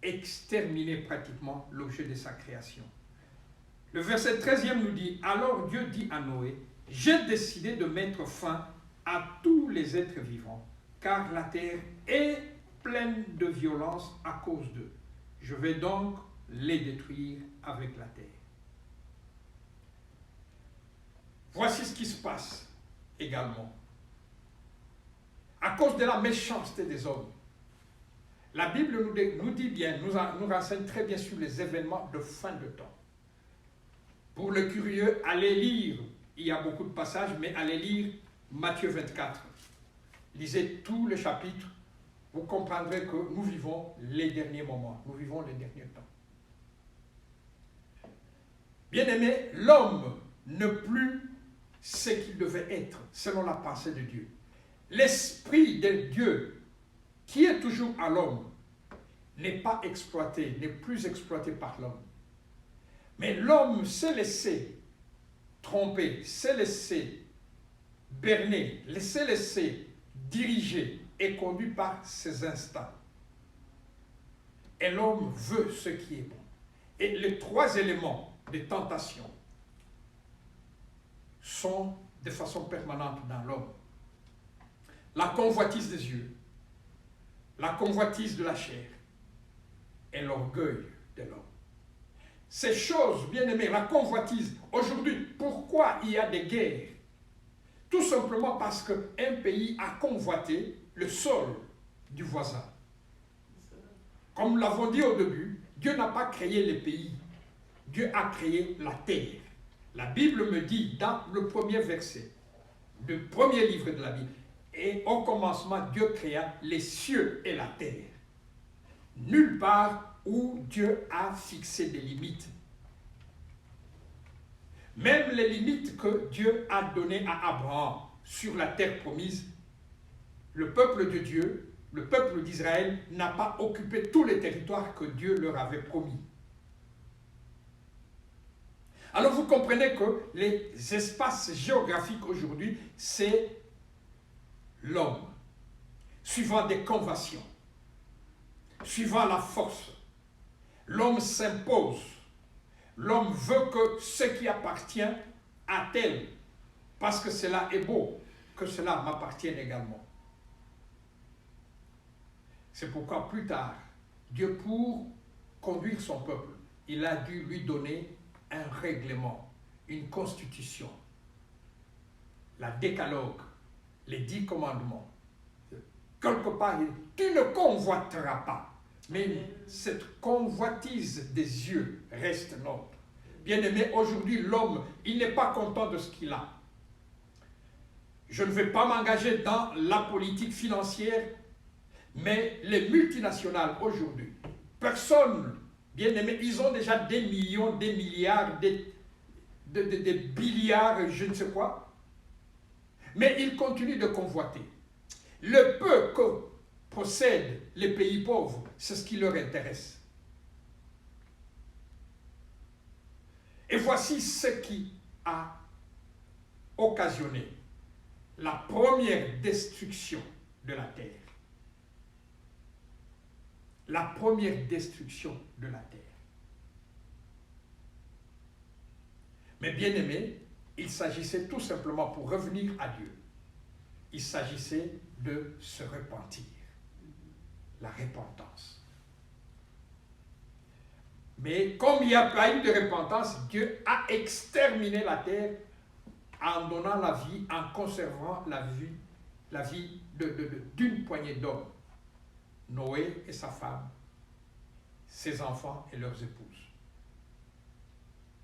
exterminé pratiquement l'objet de sa création. Le verset 13e nous dit, « Alors Dieu dit à Noé, j'ai décidé de mettre fin à tous les êtres vivants, car la terre est pleine de violence à cause d'eux. Je vais donc les détruire avec la terre. » Voici ce qui se passe également. À cause de la méchanceté des hommes, la Bible nous dit bien, nous renseigne très bien sur les événements de fin de temps. Pour le curieux, allez lire, il y a beaucoup de passages, mais allez lire Matthieu 24. Lisez tout le chapitre, vous comprendrez que nous vivons les derniers moments, nous vivons les derniers temps. Bien-aimé, l'homme ne plus ce qu'il devait être, selon la pensée de Dieu. L'esprit de Dieu, qui est toujours à l'homme, n'est pas exploité, n'est plus exploité par l'homme. Mais l'homme s'est laissé tromper, s'est laissé berner, s'est laissé diriger et conduit par ses instincts. Et l'homme veut ce qui est bon. Et les trois éléments de tentation sont de façon permanente dans l'homme. La convoitise des yeux, la convoitise de la chair et l'orgueil de l'homme. Ces choses, bien aimés, la convoitise, aujourd'hui, pourquoi il y a des guerres? Tout simplement parce qu'un pays a convoité le sol du voisin. Comme nous l'avons dit au début, Dieu n'a pas créé les pays, Dieu a créé la terre. La Bible me dit dans le premier verset, le premier livre de la Bible, et au commencement, Dieu créa les cieux et la terre. Nulle part où Dieu a fixé des limites. Même les limites que Dieu a données à Abraham sur la terre promise, le peuple de Dieu, le peuple d'Israël, n'a pas occupé tous les territoires que Dieu leur avait promis. Alors vous comprenez que les espaces géographiques aujourd'hui, c'est l'homme, suivant des conventions, suivant la force. L'homme s'impose. L'homme veut que ce qui appartient à tel, parce que cela est beau, que cela m'appartienne également. C'est pourquoi plus tard, Dieu, pour conduire son peuple, il a dû lui donner un règlement, une constitution, la décalogue, les 10 commandements. Quelque part, tu ne convoiteras pas. Mais cette convoitise des yeux reste nôtre. Bien-aimé, aujourd'hui, l'homme, il n'est pas content de ce qu'il a. Je ne vais pas m'engager dans la politique financière, mais les multinationales aujourd'hui, personne, bien-aimé, ils ont déjà des millions, des milliards, des billiards, je ne sais quoi. Mais ils continuent de convoiter. Le peu que possèdent les pays pauvres, c'est ce qui leur intéresse. Et voici ce qui a occasionné la première destruction de la terre. La première destruction de la terre. Mais bien aimé, il s'agissait tout simplement, pour revenir à Dieu, il s'agissait de se repentir. La repentance. Mais comme il n'y a pas eu de repentance, Dieu a exterminé la terre en donnant la vie, en conservant la vie d'une poignée d'hommes. Noé et sa femme, ses enfants et leurs épouses.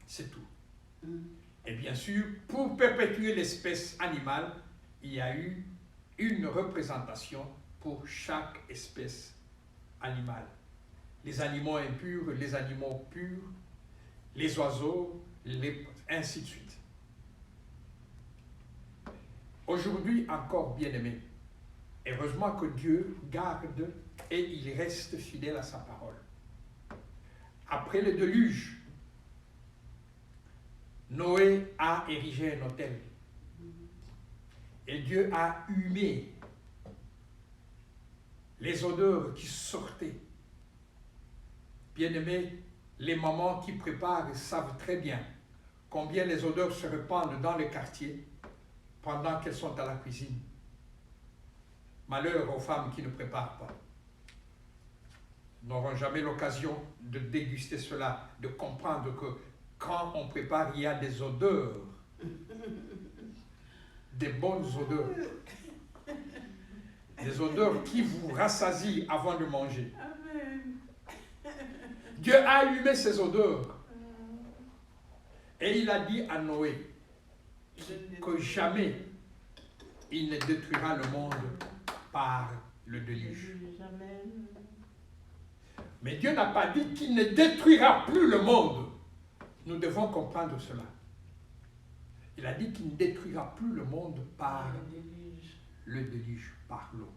C'est tout. Et bien sûr, pour perpétuer l'espèce animale, il y a eu une représentation pour chaque espèce animale. Les animaux impurs, les animaux purs, les oiseaux, ainsi de suite. Aujourd'hui encore, bien-aimés, Heureusement que Dieu garde et il reste fidèle à sa parole. Après le déluge, Noé a érigé un autel. Et Dieu a humé les odeurs qui sortaient. Bien-aimés, les mamans qui préparent savent très bien combien les odeurs se répandent dans le quartier pendant qu'elles sont à la cuisine. Malheur aux femmes qui ne préparent pas. N'auront jamais l'occasion de déguster cela, de comprendre que quand on prépare, il y a des odeurs, des bonnes odeurs, des odeurs qui vous rassasient avant de manger. Amen. Dieu a allumé ces odeurs et il a dit à Noé que jamais il ne détruira le monde par le déluge. Amen. Mais Dieu n'a pas dit qu'il ne détruira plus le monde. Nous devons comprendre cela. Il a dit qu'il ne détruira plus le monde par le déluge, par l'eau.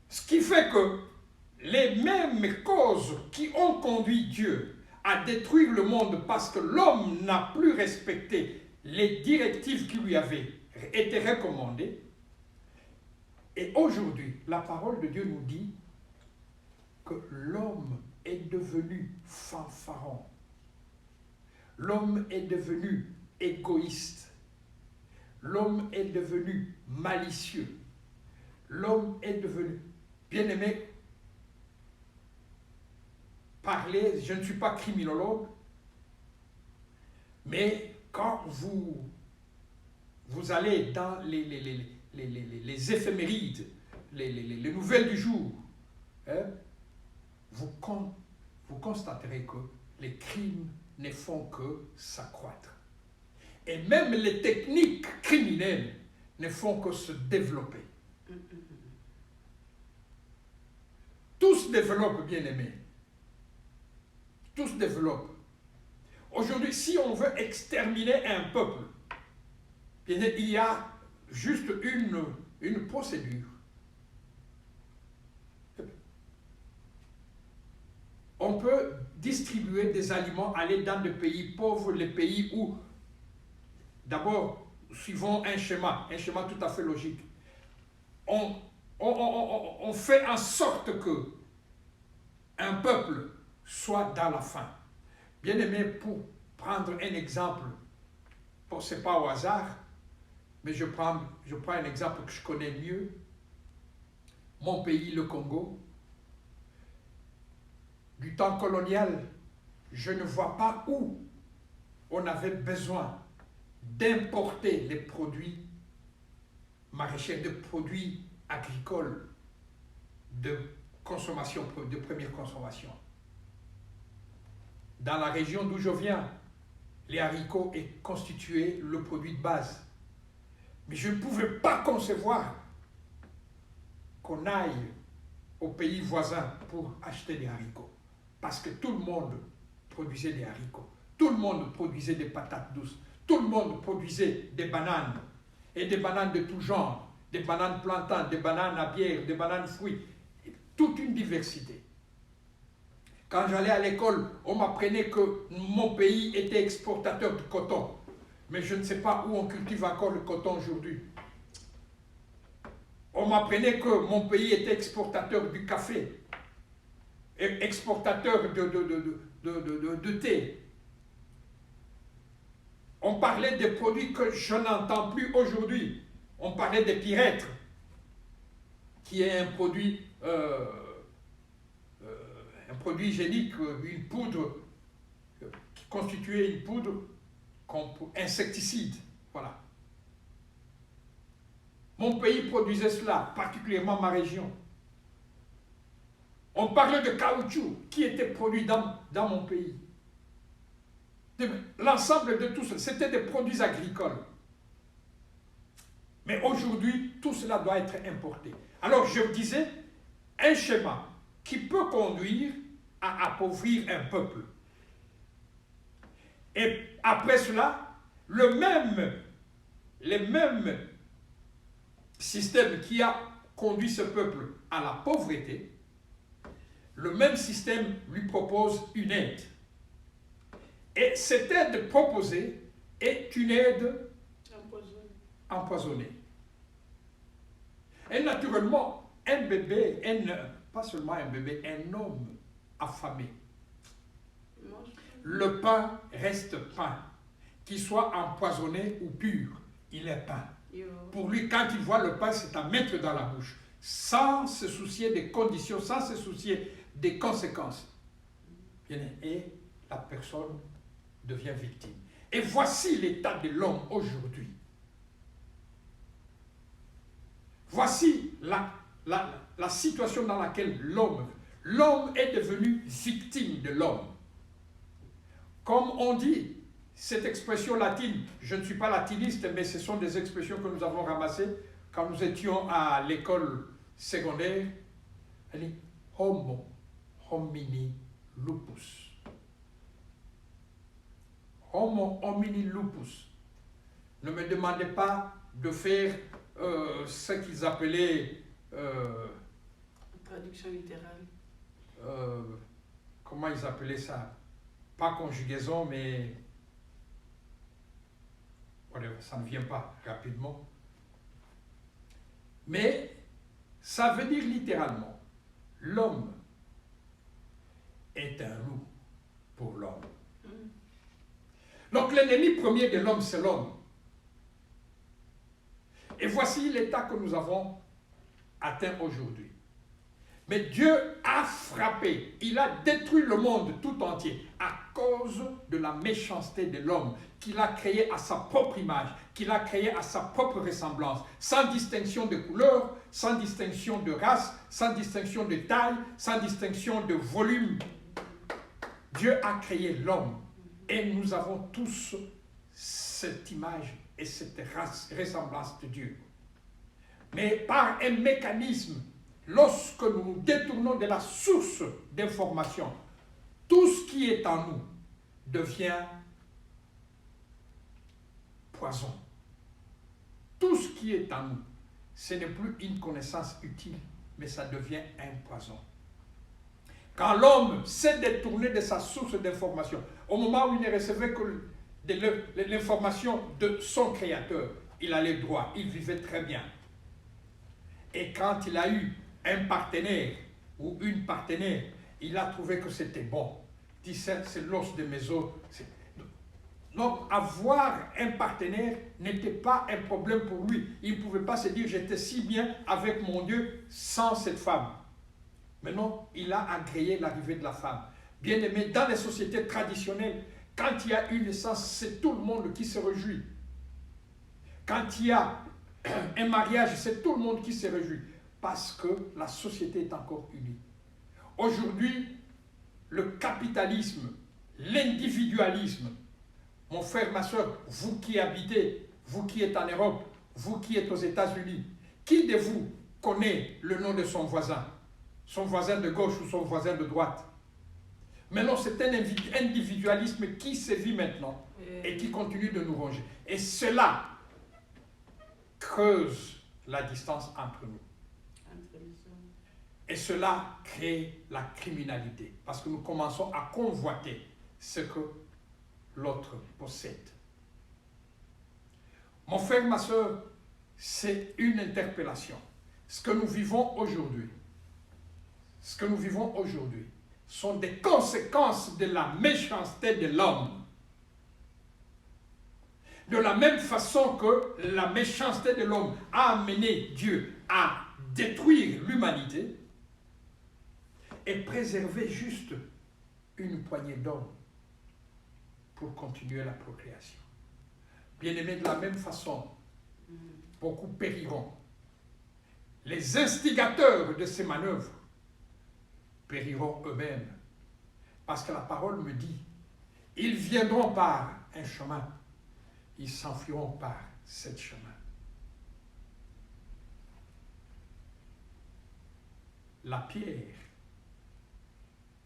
Ce qui fait que les mêmes causes qui ont conduit Dieu à détruire le monde parce que l'homme n'a plus respecté les directives qui lui avaient été recommandées. Et aujourd'hui, la parole de Dieu nous dit que l'homme est devenu fanfaron. L'homme est devenu égoïste. L'homme est devenu malicieux. L'homme est devenu... Bien-aimé, parler, je ne suis pas criminologue, mais quand vous allez dans les éphémérides, les nouvelles du jour, hein, vous constaterez que les crimes ne font que s'accroître. Et même les techniques criminelles ne font que se développer. Tout se développe, bien-aimés. Tout se développe. Aujourd'hui, si on veut exterminer un peuple, bien, il y a juste une procédure. On peut distribuer des aliments, aller dans des pays pauvres, les pays où, d'abord, suivons un schéma tout à fait logique. On fait en sorte que un peuple soit dans la faim. Bien aimé, pour prendre un exemple, ce n'est pas au hasard, mais je prends un exemple que je connais mieux. Mon pays, le Congo, du temps colonial, je ne vois pas où on avait besoin d'importer les produits maraîchers, de produits agricoles de consommation, de première consommation. Dans la région d'où je viens, les haricots est constitué le produit de base. Mais je ne pouvais pas concevoir qu'on aille aux pays voisins pour acheter des haricots. Parce que tout le monde produisait des haricots. Tout le monde produisait des patates douces. Tout le monde produisait des bananes. Et des bananes de tout genre. Des bananes plantains, des bananes à bière, des bananes fruits. Toute une diversité. Quand j'allais à l'école, on m'apprenait que mon pays était exportateur de coton. Mais je ne sais pas où on cultive encore le coton aujourd'hui. On m'apprenait que mon pays était exportateur du café, exportateur de thé. On parlait des produits que je n'entends plus aujourd'hui. On parlait des pirettes, qui est un produit hygiénique, une poudre, qui constituait une poudre insecticide. Voilà. Mon pays produisait cela, particulièrement ma région. On parlait de caoutchouc qui était produit dans mon pays. L'ensemble de tout cela, c'était des produits agricoles. Mais aujourd'hui, tout cela doit être importé. Alors je disais, un schéma qui peut conduire à appauvrir un peuple. Et après cela, les mêmes système qui a conduit ce peuple à la pauvreté, le même système lui propose une aide. Et cette aide proposée est une aide empoisonnée. Et naturellement, un bébé, pas seulement un bébé, un homme affamé. Le pain reste pain. Qu'il soit empoisonné ou pur, il est pain. Pour lui, quand il voit le pain, c'est à mettre dans la bouche, sans se soucier des conditions, sans se soucier des conséquences. Et la personne devient victime. Et voici l'état de l'homme aujourd'hui. Voici la situation dans laquelle l'homme est devenu victime de l'homme. Comme on dit, cette expression latine, je ne suis pas latiniste, mais ce sont des expressions que nous avons ramassées quand nous étions à l'école secondaire. Elle dit homo homini lupus. Homo homini lupus. Ne me demandez pas de faire ce qu'ils appelaient traduction littérale. Comment ils appelaient ça? Pas conjugaison, mais ça ne vient pas rapidement. Mais ça veut dire littéralement, l'homme est un loup pour l'homme. Donc l'ennemi premier de l'homme, c'est l'homme. Et voici l'état que nous avons atteint aujourd'hui. Mais Dieu a frappé, il a détruit le monde tout entier à cause de la méchanceté de l'homme qu'il a créé à sa propre image, qu'il a créé à sa propre ressemblance, sans distinction de couleur, sans distinction de race, sans distinction de taille, sans distinction de volume. Dieu a créé l'homme et nous avons tous cette image et cette ressemblance de Dieu. Mais par un mécanisme, lorsque nous nous détournons de la source d'information, tout ce qui est en nous devient poison. Tout ce qui est en nous, ce n'est plus une connaissance utile, mais ça devient un poison. Quand l'homme s'est détourné de sa source d'information, au moment où il ne recevait que l'information de son Créateur, il allait droit, il vivait très bien. Et quand il a eu un partenaire ou une partenaire, il a trouvé que c'était bon. Il dit, c'est l'os de mes os. Donc, avoir un partenaire n'était pas un problème pour lui. Il ne pouvait pas se dire, j'étais si bien avec mon Dieu sans cette femme. Mais non, il a agréé l'arrivée de la femme. Bien aimé, dans les sociétés traditionnelles, quand il y a une naissance, c'est tout le monde qui se réjouit. Quand il y a un mariage, c'est tout le monde qui se réjouit. Parce que la société est encore unie. Aujourd'hui, le capitalisme, l'individualisme, mon frère, ma soeur, vous qui habitez, vous qui êtes en Europe, vous qui êtes aux États-Unis, qui de vous connaît le nom de son voisin de gauche ou son voisin de droite? Maintenant, c'est un individualisme qui sévit maintenant et qui continue de nous ronger. Et cela creuse la distance entre nous. Et cela crée la criminalité, parce que nous commençons à convoiter ce que l'autre possède. Mon frère, ma soeur, c'est une interpellation. Ce que nous vivons aujourd'hui, sont des conséquences de la méchanceté de l'homme. De la même façon que la méchanceté de l'homme a amené Dieu à détruire l'humanité et préserver juste une poignée d'hommes pour continuer la procréation. Bien-aimés, de la même façon, beaucoup périront. Les instigateurs de ces manœuvres périront eux-mêmes. Parce que la parole me dit, ils viendront par un chemin, ils s'enfuiront par ce chemin. La pierre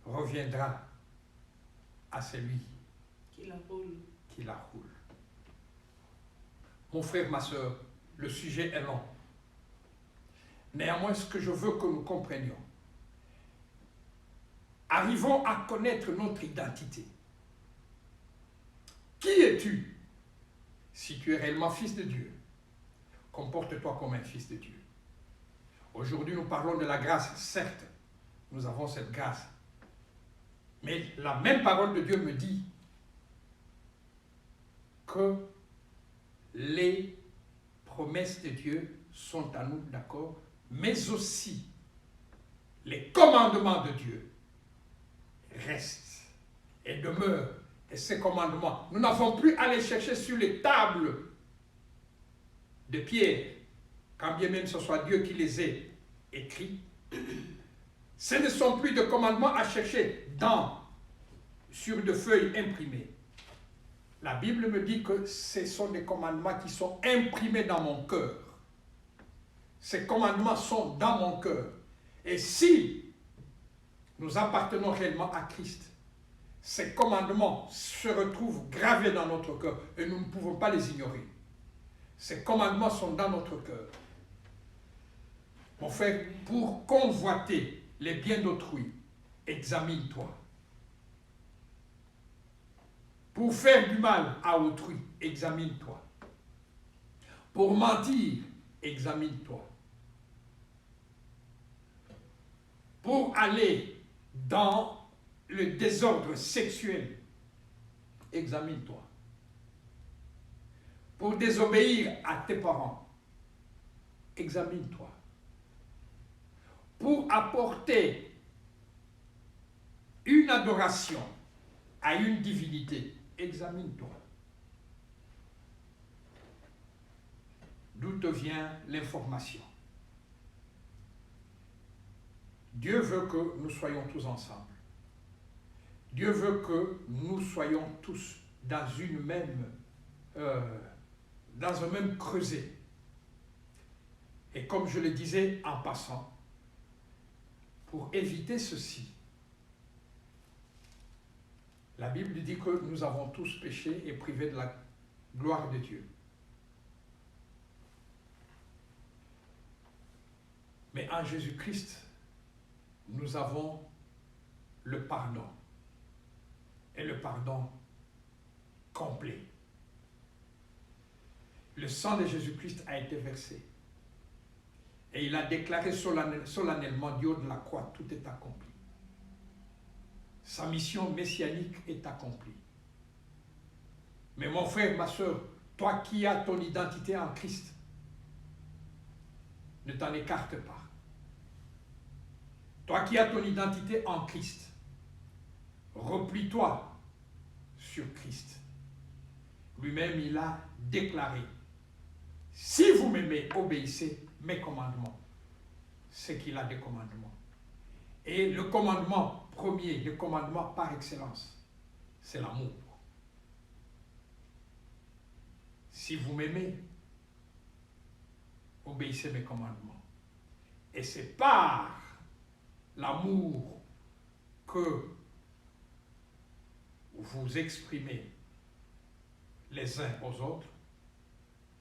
reviendra à celui qui la roule. Mon frère, ma soeur, le sujet est long. Néanmoins, ce que je veux que nous comprenions, arrivons à connaître notre identité. Qui es-tu? Si tu es réellement fils de Dieu, comporte-toi comme un fils de Dieu. Aujourd'hui, nous parlons de la grâce. Certes, nous avons cette grâce. Mais la même parole de Dieu me dit que les promesses de Dieu sont à nous, d'accord, mais aussi les commandements de Dieu restent et demeurent. Et ces commandements, nous n'avons plus à les chercher sur les tables de pierre, quand bien même ce soit Dieu qui les ait écrits. Ce ne sont plus de commandements à chercher sur de feuilles imprimées. La Bible me dit que ce sont des commandements qui sont imprimés dans mon cœur. Ces commandements sont dans mon cœur. Et si nous appartenons réellement à Christ, ces commandements se retrouvent gravés dans notre cœur et nous ne pouvons pas les ignorer. Ces commandements sont dans notre cœur. Mon frère, pour convoiter les biens d'autrui, examine-toi. Pour faire du mal à autrui, examine-toi. Pour mentir, examine-toi. Pour aller dans le désordre sexuel, examine-toi. Pour désobéir à tes parents, examine-toi. Pour apporter une adoration à une divinité, examine-toi. D'où te vient l'information? Dieu veut que nous soyons tous ensemble. Dieu veut que nous soyons tous dans dans un même creuset. Et comme je le disais en passant, pour éviter ceci, la Bible dit que nous avons tous péché et privés de la gloire de Dieu. Mais en Jésus-Christ, nous avons le pardon. Et le pardon complet. Le sang de Jésus-Christ a été versé. Et il a déclaré solennellement du haut de la croix, tout est accompli. Sa mission messianique est accomplie. Mais mon frère, ma soeur, toi qui as ton identité en Christ, ne t'en écarte pas. Toi qui as ton identité en Christ, replie-toi sur Christ. Lui-même, il a déclaré, si vous m'aimez, obéissez mes commandements. C'est qu'il a des commandements. Et le commandement premier, le commandement par excellence, c'est l'amour. Si vous m'aimez, obéissez mes commandements. Et c'est par l'amour que vous exprimez les uns aux autres,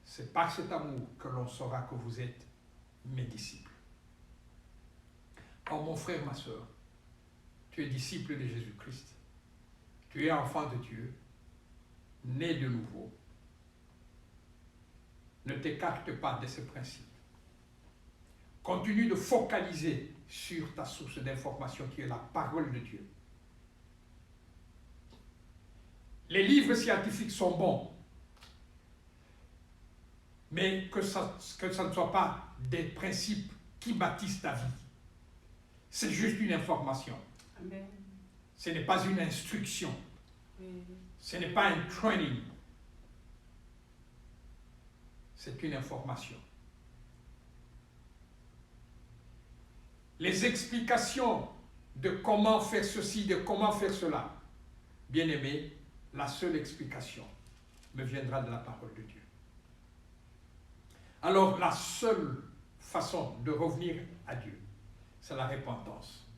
c'est par cet amour que l'on saura que vous êtes mes disciples. Oh mon frère, ma soeur, tu es disciple de Jésus-Christ. Tu es enfant de Dieu, né de nouveau. Ne t'écarte pas de ce principe. Continue de focaliser sur ta source d'information qui est la parole de Dieu. Les livres scientifiques sont bons, mais que ça ne soit pas des principes qui bâtissent ta vie. C'est juste une information. Amen. Ce n'est pas une instruction. Oui. Ce n'est pas un training. C'est une information. Les explications de comment faire ceci, de comment faire cela, bien aimé, la seule explication me viendra de la parole de Dieu. Alors, la seule façon de revenir à Dieu, c'est la repentance.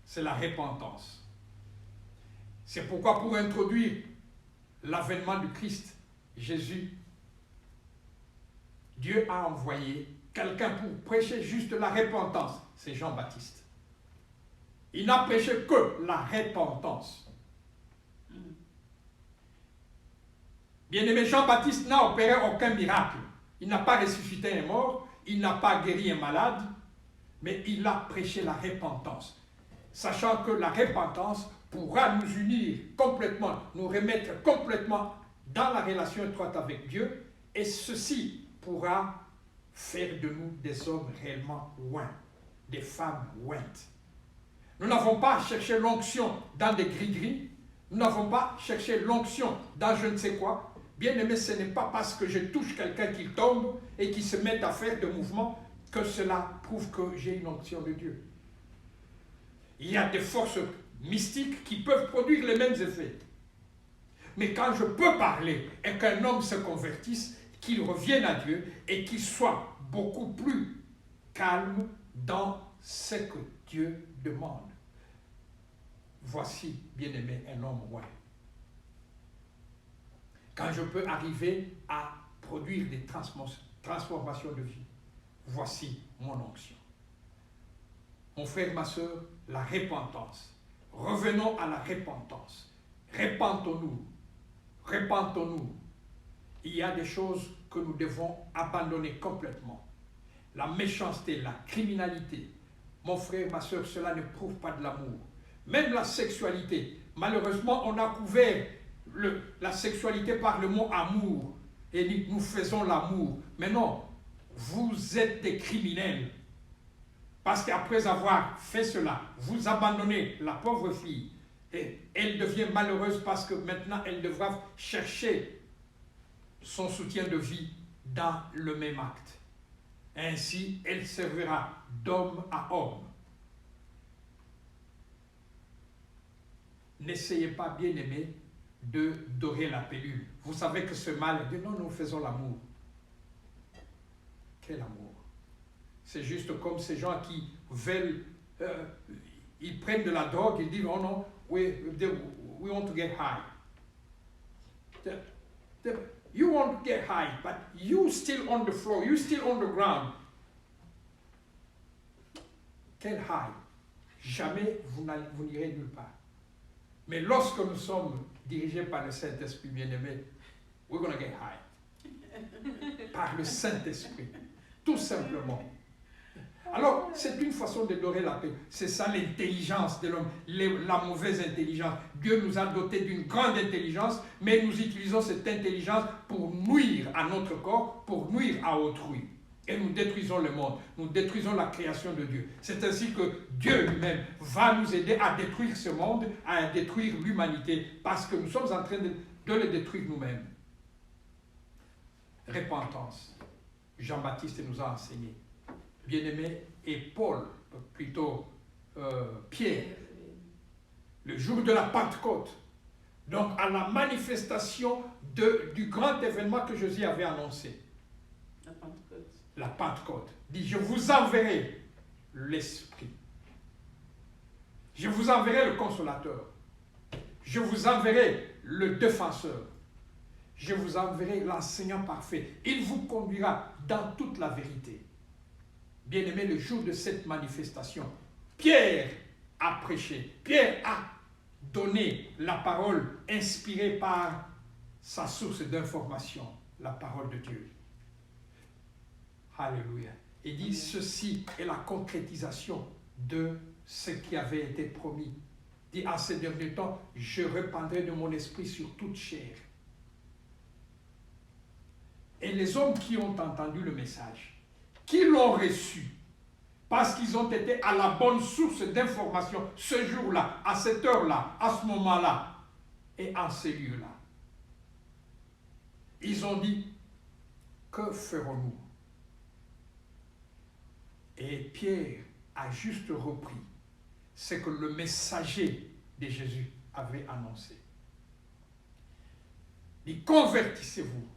C'est la repentance. C'est pourquoi pour introduire l'avènement du Christ, Jésus Dieu a envoyé quelqu'un pour prêcher juste la repentance. C'est Jean-Baptiste. Il n'a prêché que la repentance. Bien-aimé, Jean-Baptiste n'a opéré aucun miracle. Il n'a pas ressuscité un mort, il n'a pas guéri un malade, mais il a prêché la repentance. Sachant que la repentance pourra nous unir complètement, nous remettre complètement dans la relation étroite avec Dieu, et ceci pourra faire de nous des hommes réellement oints, des femmes ointes. Nous n'avons pas cherché l'onction dans des gris-gris, nous n'avons pas cherché l'onction dans je ne sais quoi. Bien aimé, ce n'est pas parce que je touche quelqu'un qui tombe et qui se met à faire des mouvements que cela prouve que j'ai une onction de Dieu. Il y a des forces mystiques qui peuvent produire les mêmes effets. Mais quand je peux parler et qu'un homme se convertisse, qu'il revienne à Dieu et qu'il soit beaucoup plus calme dans ce que Dieu demande. Voici, bien-aimé, un homme roi. Quand je peux arriver à produire des transformations de vie, voici mon onction. Mon frère, ma soeur, la repentance. Revenons à la repentance. Repentons-nous. Repentons-nous. Il y a des choses que nous devons abandonner complètement. La méchanceté, la criminalité. Mon frère, ma soeur, cela ne prouve pas de l'amour. Même la sexualité. Malheureusement, on a couvert la sexualité par le mot amour. Et nous faisons l'amour. Mais non, vous êtes des criminels. Parce qu'après avoir fait cela, vous abandonnez la pauvre fille. Et elle devient malheureuse parce que maintenant, elle devra chercher son soutien de vie dans le même acte. Ainsi, elle servira d'homme à homme. N'essayez pas, bien-aimés, de dorer la pilule. Vous savez que ce mal dit non, nous faisons l'amour. Quel amour? C'est juste comme ces gens qui veulent, ils prennent de la drogue, ils disent oh non, we want to get high. You want to get high, but you still on the floor, you still on the ground. Quel high? Jamais vous n'irez nulle part. Mais lorsque nous sommes dirigés par le Saint-Esprit bien-aimé, we're going to get high. Par le Saint-Esprit. Tout simplement. Alors, c'est une façon de dorer la paix. C'est ça l'intelligence de l'homme, la mauvaise intelligence. Dieu nous a dotés d'une grande intelligence, mais nous utilisons cette intelligence pour nuire à notre corps, pour nuire à autrui. Et nous détruisons le monde, nous détruisons la création de Dieu. C'est ainsi que Dieu lui-même va nous aider à détruire ce monde, à détruire l'humanité, parce que nous sommes en train de le détruire nous-mêmes. Repentance. Jean-Baptiste nous a enseigné. Bien-aimé, et Paul, plutôt Pierre, le jour de la Pentecôte, donc à la manifestation du grand événement que Jésus avait annoncé. La Pentecôte. Dit, je vous enverrai l'Esprit. Je vous enverrai le Consolateur. Je vous enverrai le Défenseur. Je vous enverrai l'enseignant parfait. Il vous conduira dans toute la vérité. Bien-aimé, le jour de cette manifestation, Pierre a prêché. Pierre a donné la parole inspirée par sa source d'information, la parole de Dieu. Alléluia. Il dit, ceci est la concrétisation de ce qui avait été promis. Il dit, en ces derniers temps, je répandrai de mon esprit sur toute chair. Et les hommes qui ont entendu le message, qui l'ont reçu, parce qu'ils ont été à la bonne source d'information ce jour-là, à cette heure-là, à ce moment-là, et en ce lieu-là. Ils ont dit, que ferons-nous? Et Pierre a juste repris ce que le messager de Jésus avait annoncé. Il dit, convertissez-vous,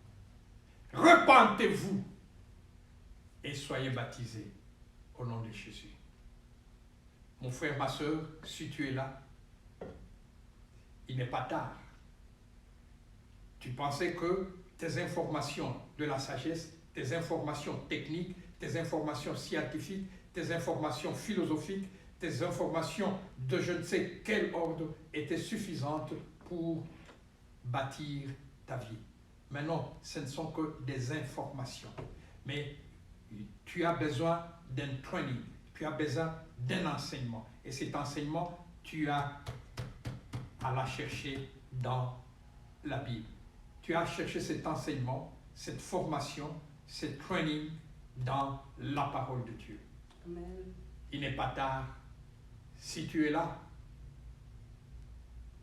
repentez-vous et soyez baptisés au nom de Jésus. Mon frère, ma soeur, si tu es là, il n'est pas tard. Tu pensais que tes informations de la sagesse, tes informations techniques, tes informations scientifiques, tes informations philosophiques, tes informations de je ne sais quel ordre étaient suffisantes pour bâtir ta vie. Mais non, ce ne sont que des informations. Mais tu as besoin d'un training, tu as besoin d'un enseignement. Et cet enseignement, tu as à la chercher dans la Bible. Tu as cherché cet enseignement, cette formation, ce training dans la parole de Dieu. Amen. Il n'est pas tard. Si tu es là,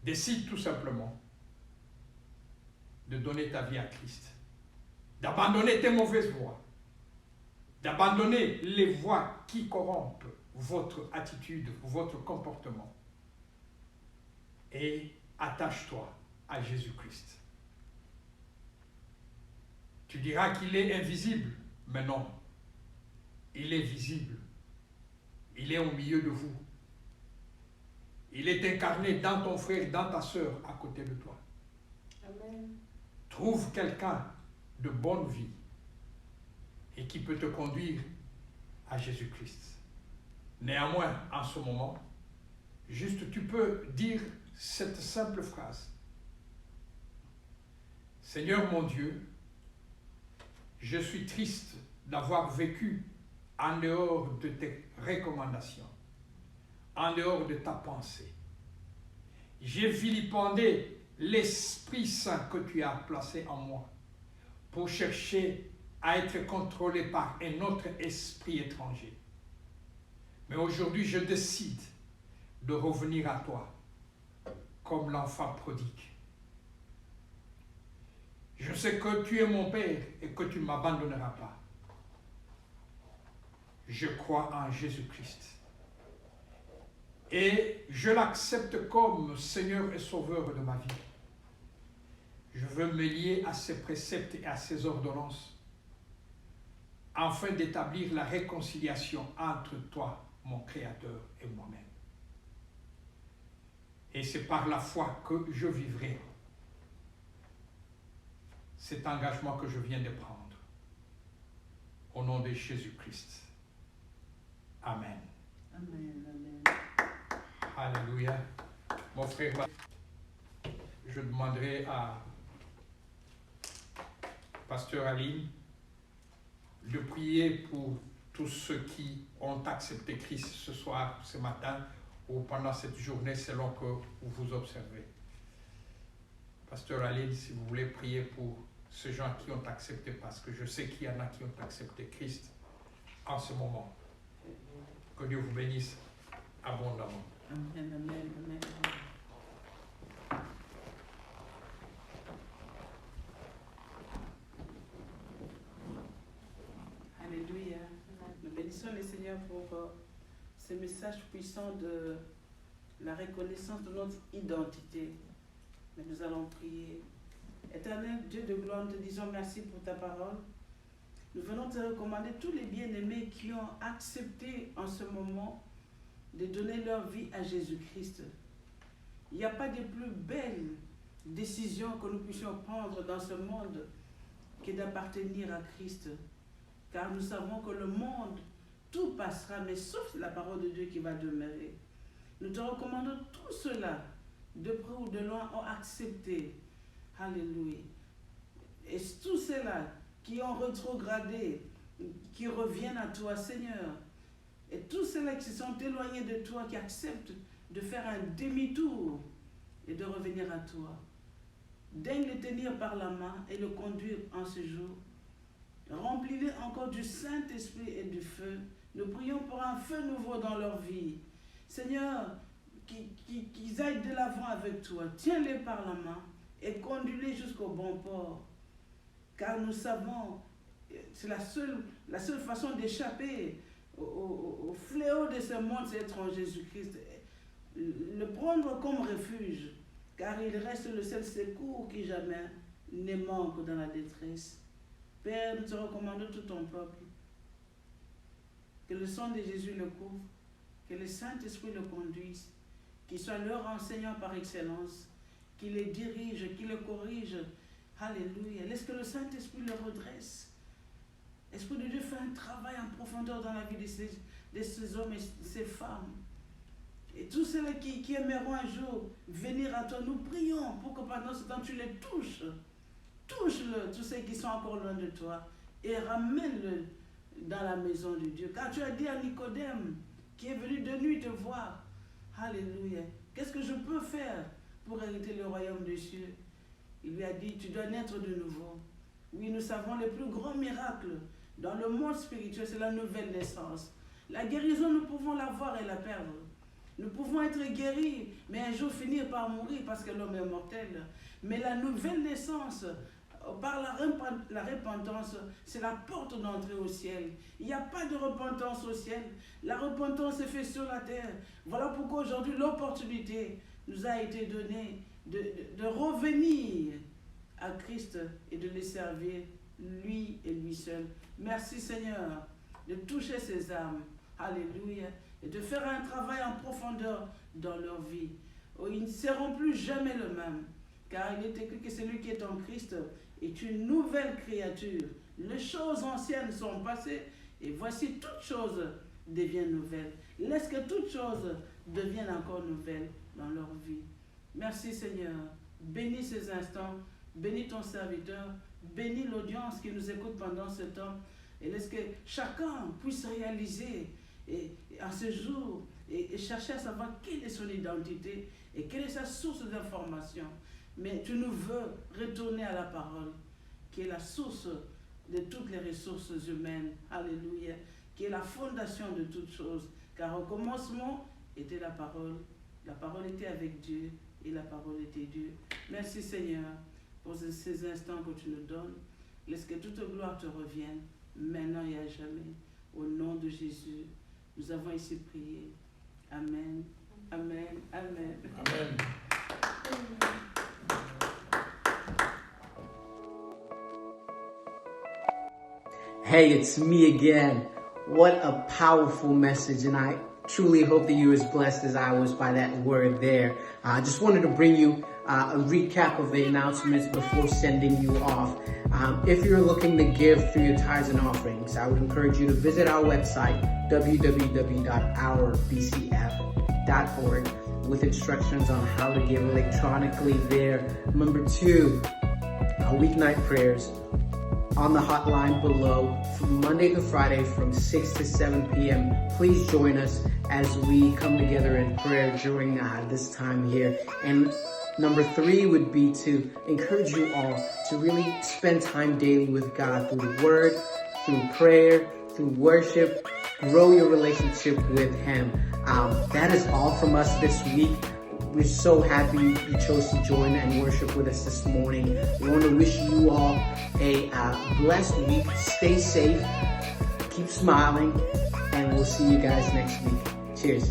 décide tout simplement de donner ta vie à Christ, d'abandonner tes mauvaises voies, d'abandonner les voies qui corrompent votre attitude, votre comportement, et attache-toi à Jésus-Christ. Tu diras qu'il est invisible, mais non, il est visible. Il est au milieu de vous. Il est incarné dans ton frère, dans ta sœur, à côté de toi. Amen. Trouve quelqu'un de bonne vie et qui peut te conduire à Jésus-Christ. Néanmoins, en ce moment, juste tu peux dire cette simple phrase. Seigneur mon Dieu, je suis triste d'avoir vécu en dehors de tes recommandations, en dehors de ta pensée. J'ai vilipendé l'Esprit Saint que tu as placé en moi pour chercher à être contrôlé par un autre esprit étranger. Mais aujourd'hui, je décide de revenir à toi comme l'enfant prodigue. Je sais que tu es mon Père et que tu ne m'abandonneras pas. Je crois en Jésus-Christ. Et je l'accepte comme Seigneur et Sauveur de ma vie. Je veux me lier à ses préceptes et à ses ordonnances afin d'établir la réconciliation entre toi, mon Créateur, et moi-même. Et c'est par la foi que je vivrai cet engagement que je viens de prendre. Au nom de Jésus-Christ. Amen. Amen. Amen. Alléluia. Mon frère, je demanderai à Pasteur Aline de prier pour tous ceux qui ont accepté Christ ce soir, ce matin, ou pendant cette journée, selon que vous observez. Pasteur Aline, si vous voulez prier pour ces gens qui ont accepté, parce que je sais qu'il y en a qui ont accepté Christ en ce moment. Que Dieu vous bénisse abondamment. Amen. Amen. Amen. Alléluia. Nous bénissons le Seigneur pour ce message puissant de la reconnaissance de notre identité. Mais nous allons prier. Éternel Dieu de gloire, nous te disons merci pour ta parole. Nous venons te recommander tous les bien-aimés qui ont accepté en ce moment de donner leur vie à Jésus-Christ. Il n'y a pas de plus belle décision que nous puissions prendre dans ce monde que d'appartenir à Christ. Car nous savons que le monde, tout passera, mais sauf la parole de Dieu qui va demeurer. Nous te recommandons tous ceux-là, de près ou de loin, ont accepté. Alléluia. Et tous ceux-là qui ont rétrogradé, qui reviennent à toi, Seigneur. Et tous ceux-là qui se sont éloignés de toi, qui acceptent de faire un demi-tour et de revenir à toi. Daigne le tenir par la main et le conduire en ce jour. Remplis-les encore du Saint-Esprit et du feu. Nous prions pour un feu nouveau dans leur vie. Seigneur, qu'ils aillent de l'avant avec toi. Tiens-les par la main et conduis-les jusqu'au bon port. Car nous savons, c'est la seule façon d'échapper au fléau de ce monde, c'est être en Jésus-Christ. Le prendre comme refuge, car il reste le seul secours qui jamais ne manque dans la détresse. Père, nous te recommandons tout ton peuple. Que le sang de Jésus le couvre, que le Saint-Esprit le conduise, qu'il soit leur enseignant par excellence, qu'il les dirige, qu'il les corrige. Alléluia. Laisse que le Saint-Esprit le redresse. Esprit de Dieu, fais un travail en profondeur dans la vie de ces hommes et de ces femmes. Et tous ceux qui aimeront un jour venir à toi, nous prions pour que pendant ce temps tu les touches. Touche-le, tous ceux qui sont encore loin de toi, et ramène-le dans la maison de Dieu. Car tu as dit à Nicodème, qui est venu de nuit te voir, alléluia, qu'est-ce que je peux faire pour hériter le royaume des cieux? Il lui a dit, tu dois naître de nouveau. Oui, nous savons les plus grands miracles dans le monde spirituel, c'est la nouvelle naissance. La guérison, nous pouvons l'avoir et la perdre. Nous pouvons être guéris, mais un jour finir par mourir parce que l'homme est mortel. Mais la nouvelle naissance, par la repentance, c'est la porte d'entrée au ciel. Il n'y a pas de repentance au ciel. La repentance est faite sur la terre. Voilà pourquoi aujourd'hui l'opportunité nous a été donnée de revenir à Christ et de les servir, lui et lui seul. Merci Seigneur de toucher ces âmes. Alléluia. Et de faire un travail en profondeur dans leur vie. Oh, ils ne seront plus jamais le même. Car il est écrit que celui qui est en Christ est une nouvelle créature. Les choses anciennes sont passées et voici toutes choses deviennent nouvelles. Laisse que toutes choses deviennent encore nouvelles dans leur vie. Merci Seigneur. Bénis ces instants. Bénis ton serviteur. Bénis l'audience qui nous écoute pendant ce temps. Et laisse que chacun puisse réaliser à ce jour et chercher à savoir quelle est son identité et quelle est sa source d'information. Mais tu nous veux retourner à la parole, qui est la source de toutes les ressources humaines. Alléluia. Qui est la fondation de toutes choses. Car au commencement était la parole. La parole était avec Dieu et la parole était Dieu. Merci Seigneur pour ces instants que tu nous donnes. Laisse que toute gloire te revienne, maintenant et à jamais. Au nom de Jésus, nous avons ici prié. Amen. Amen. Amen. Amen. Hey, it's me again. What a powerful message, and I truly hope that you were as blessed as I was by that word there. I just wanted to bring you a recap of the announcements before sending you off. If you're looking to give through your tithes and offerings, I would encourage you to visit our website, www.ourbcf.org, with instructions on how to give electronically there. Number 2, our weeknight prayers on the hotline below from Monday to Friday from 6 to 7 p.m. Please join us as we come together in prayer during this time here. And number 3 would be to encourage you all to really spend time daily with God through the Word, through prayer, through worship. Grow your relationship with Him. That is all from us this week. We're so happy you chose to join and worship with us this morning. We want to wish you all a blessed week. Stay safe, keep smiling, and we'll see you guys next week. Cheers.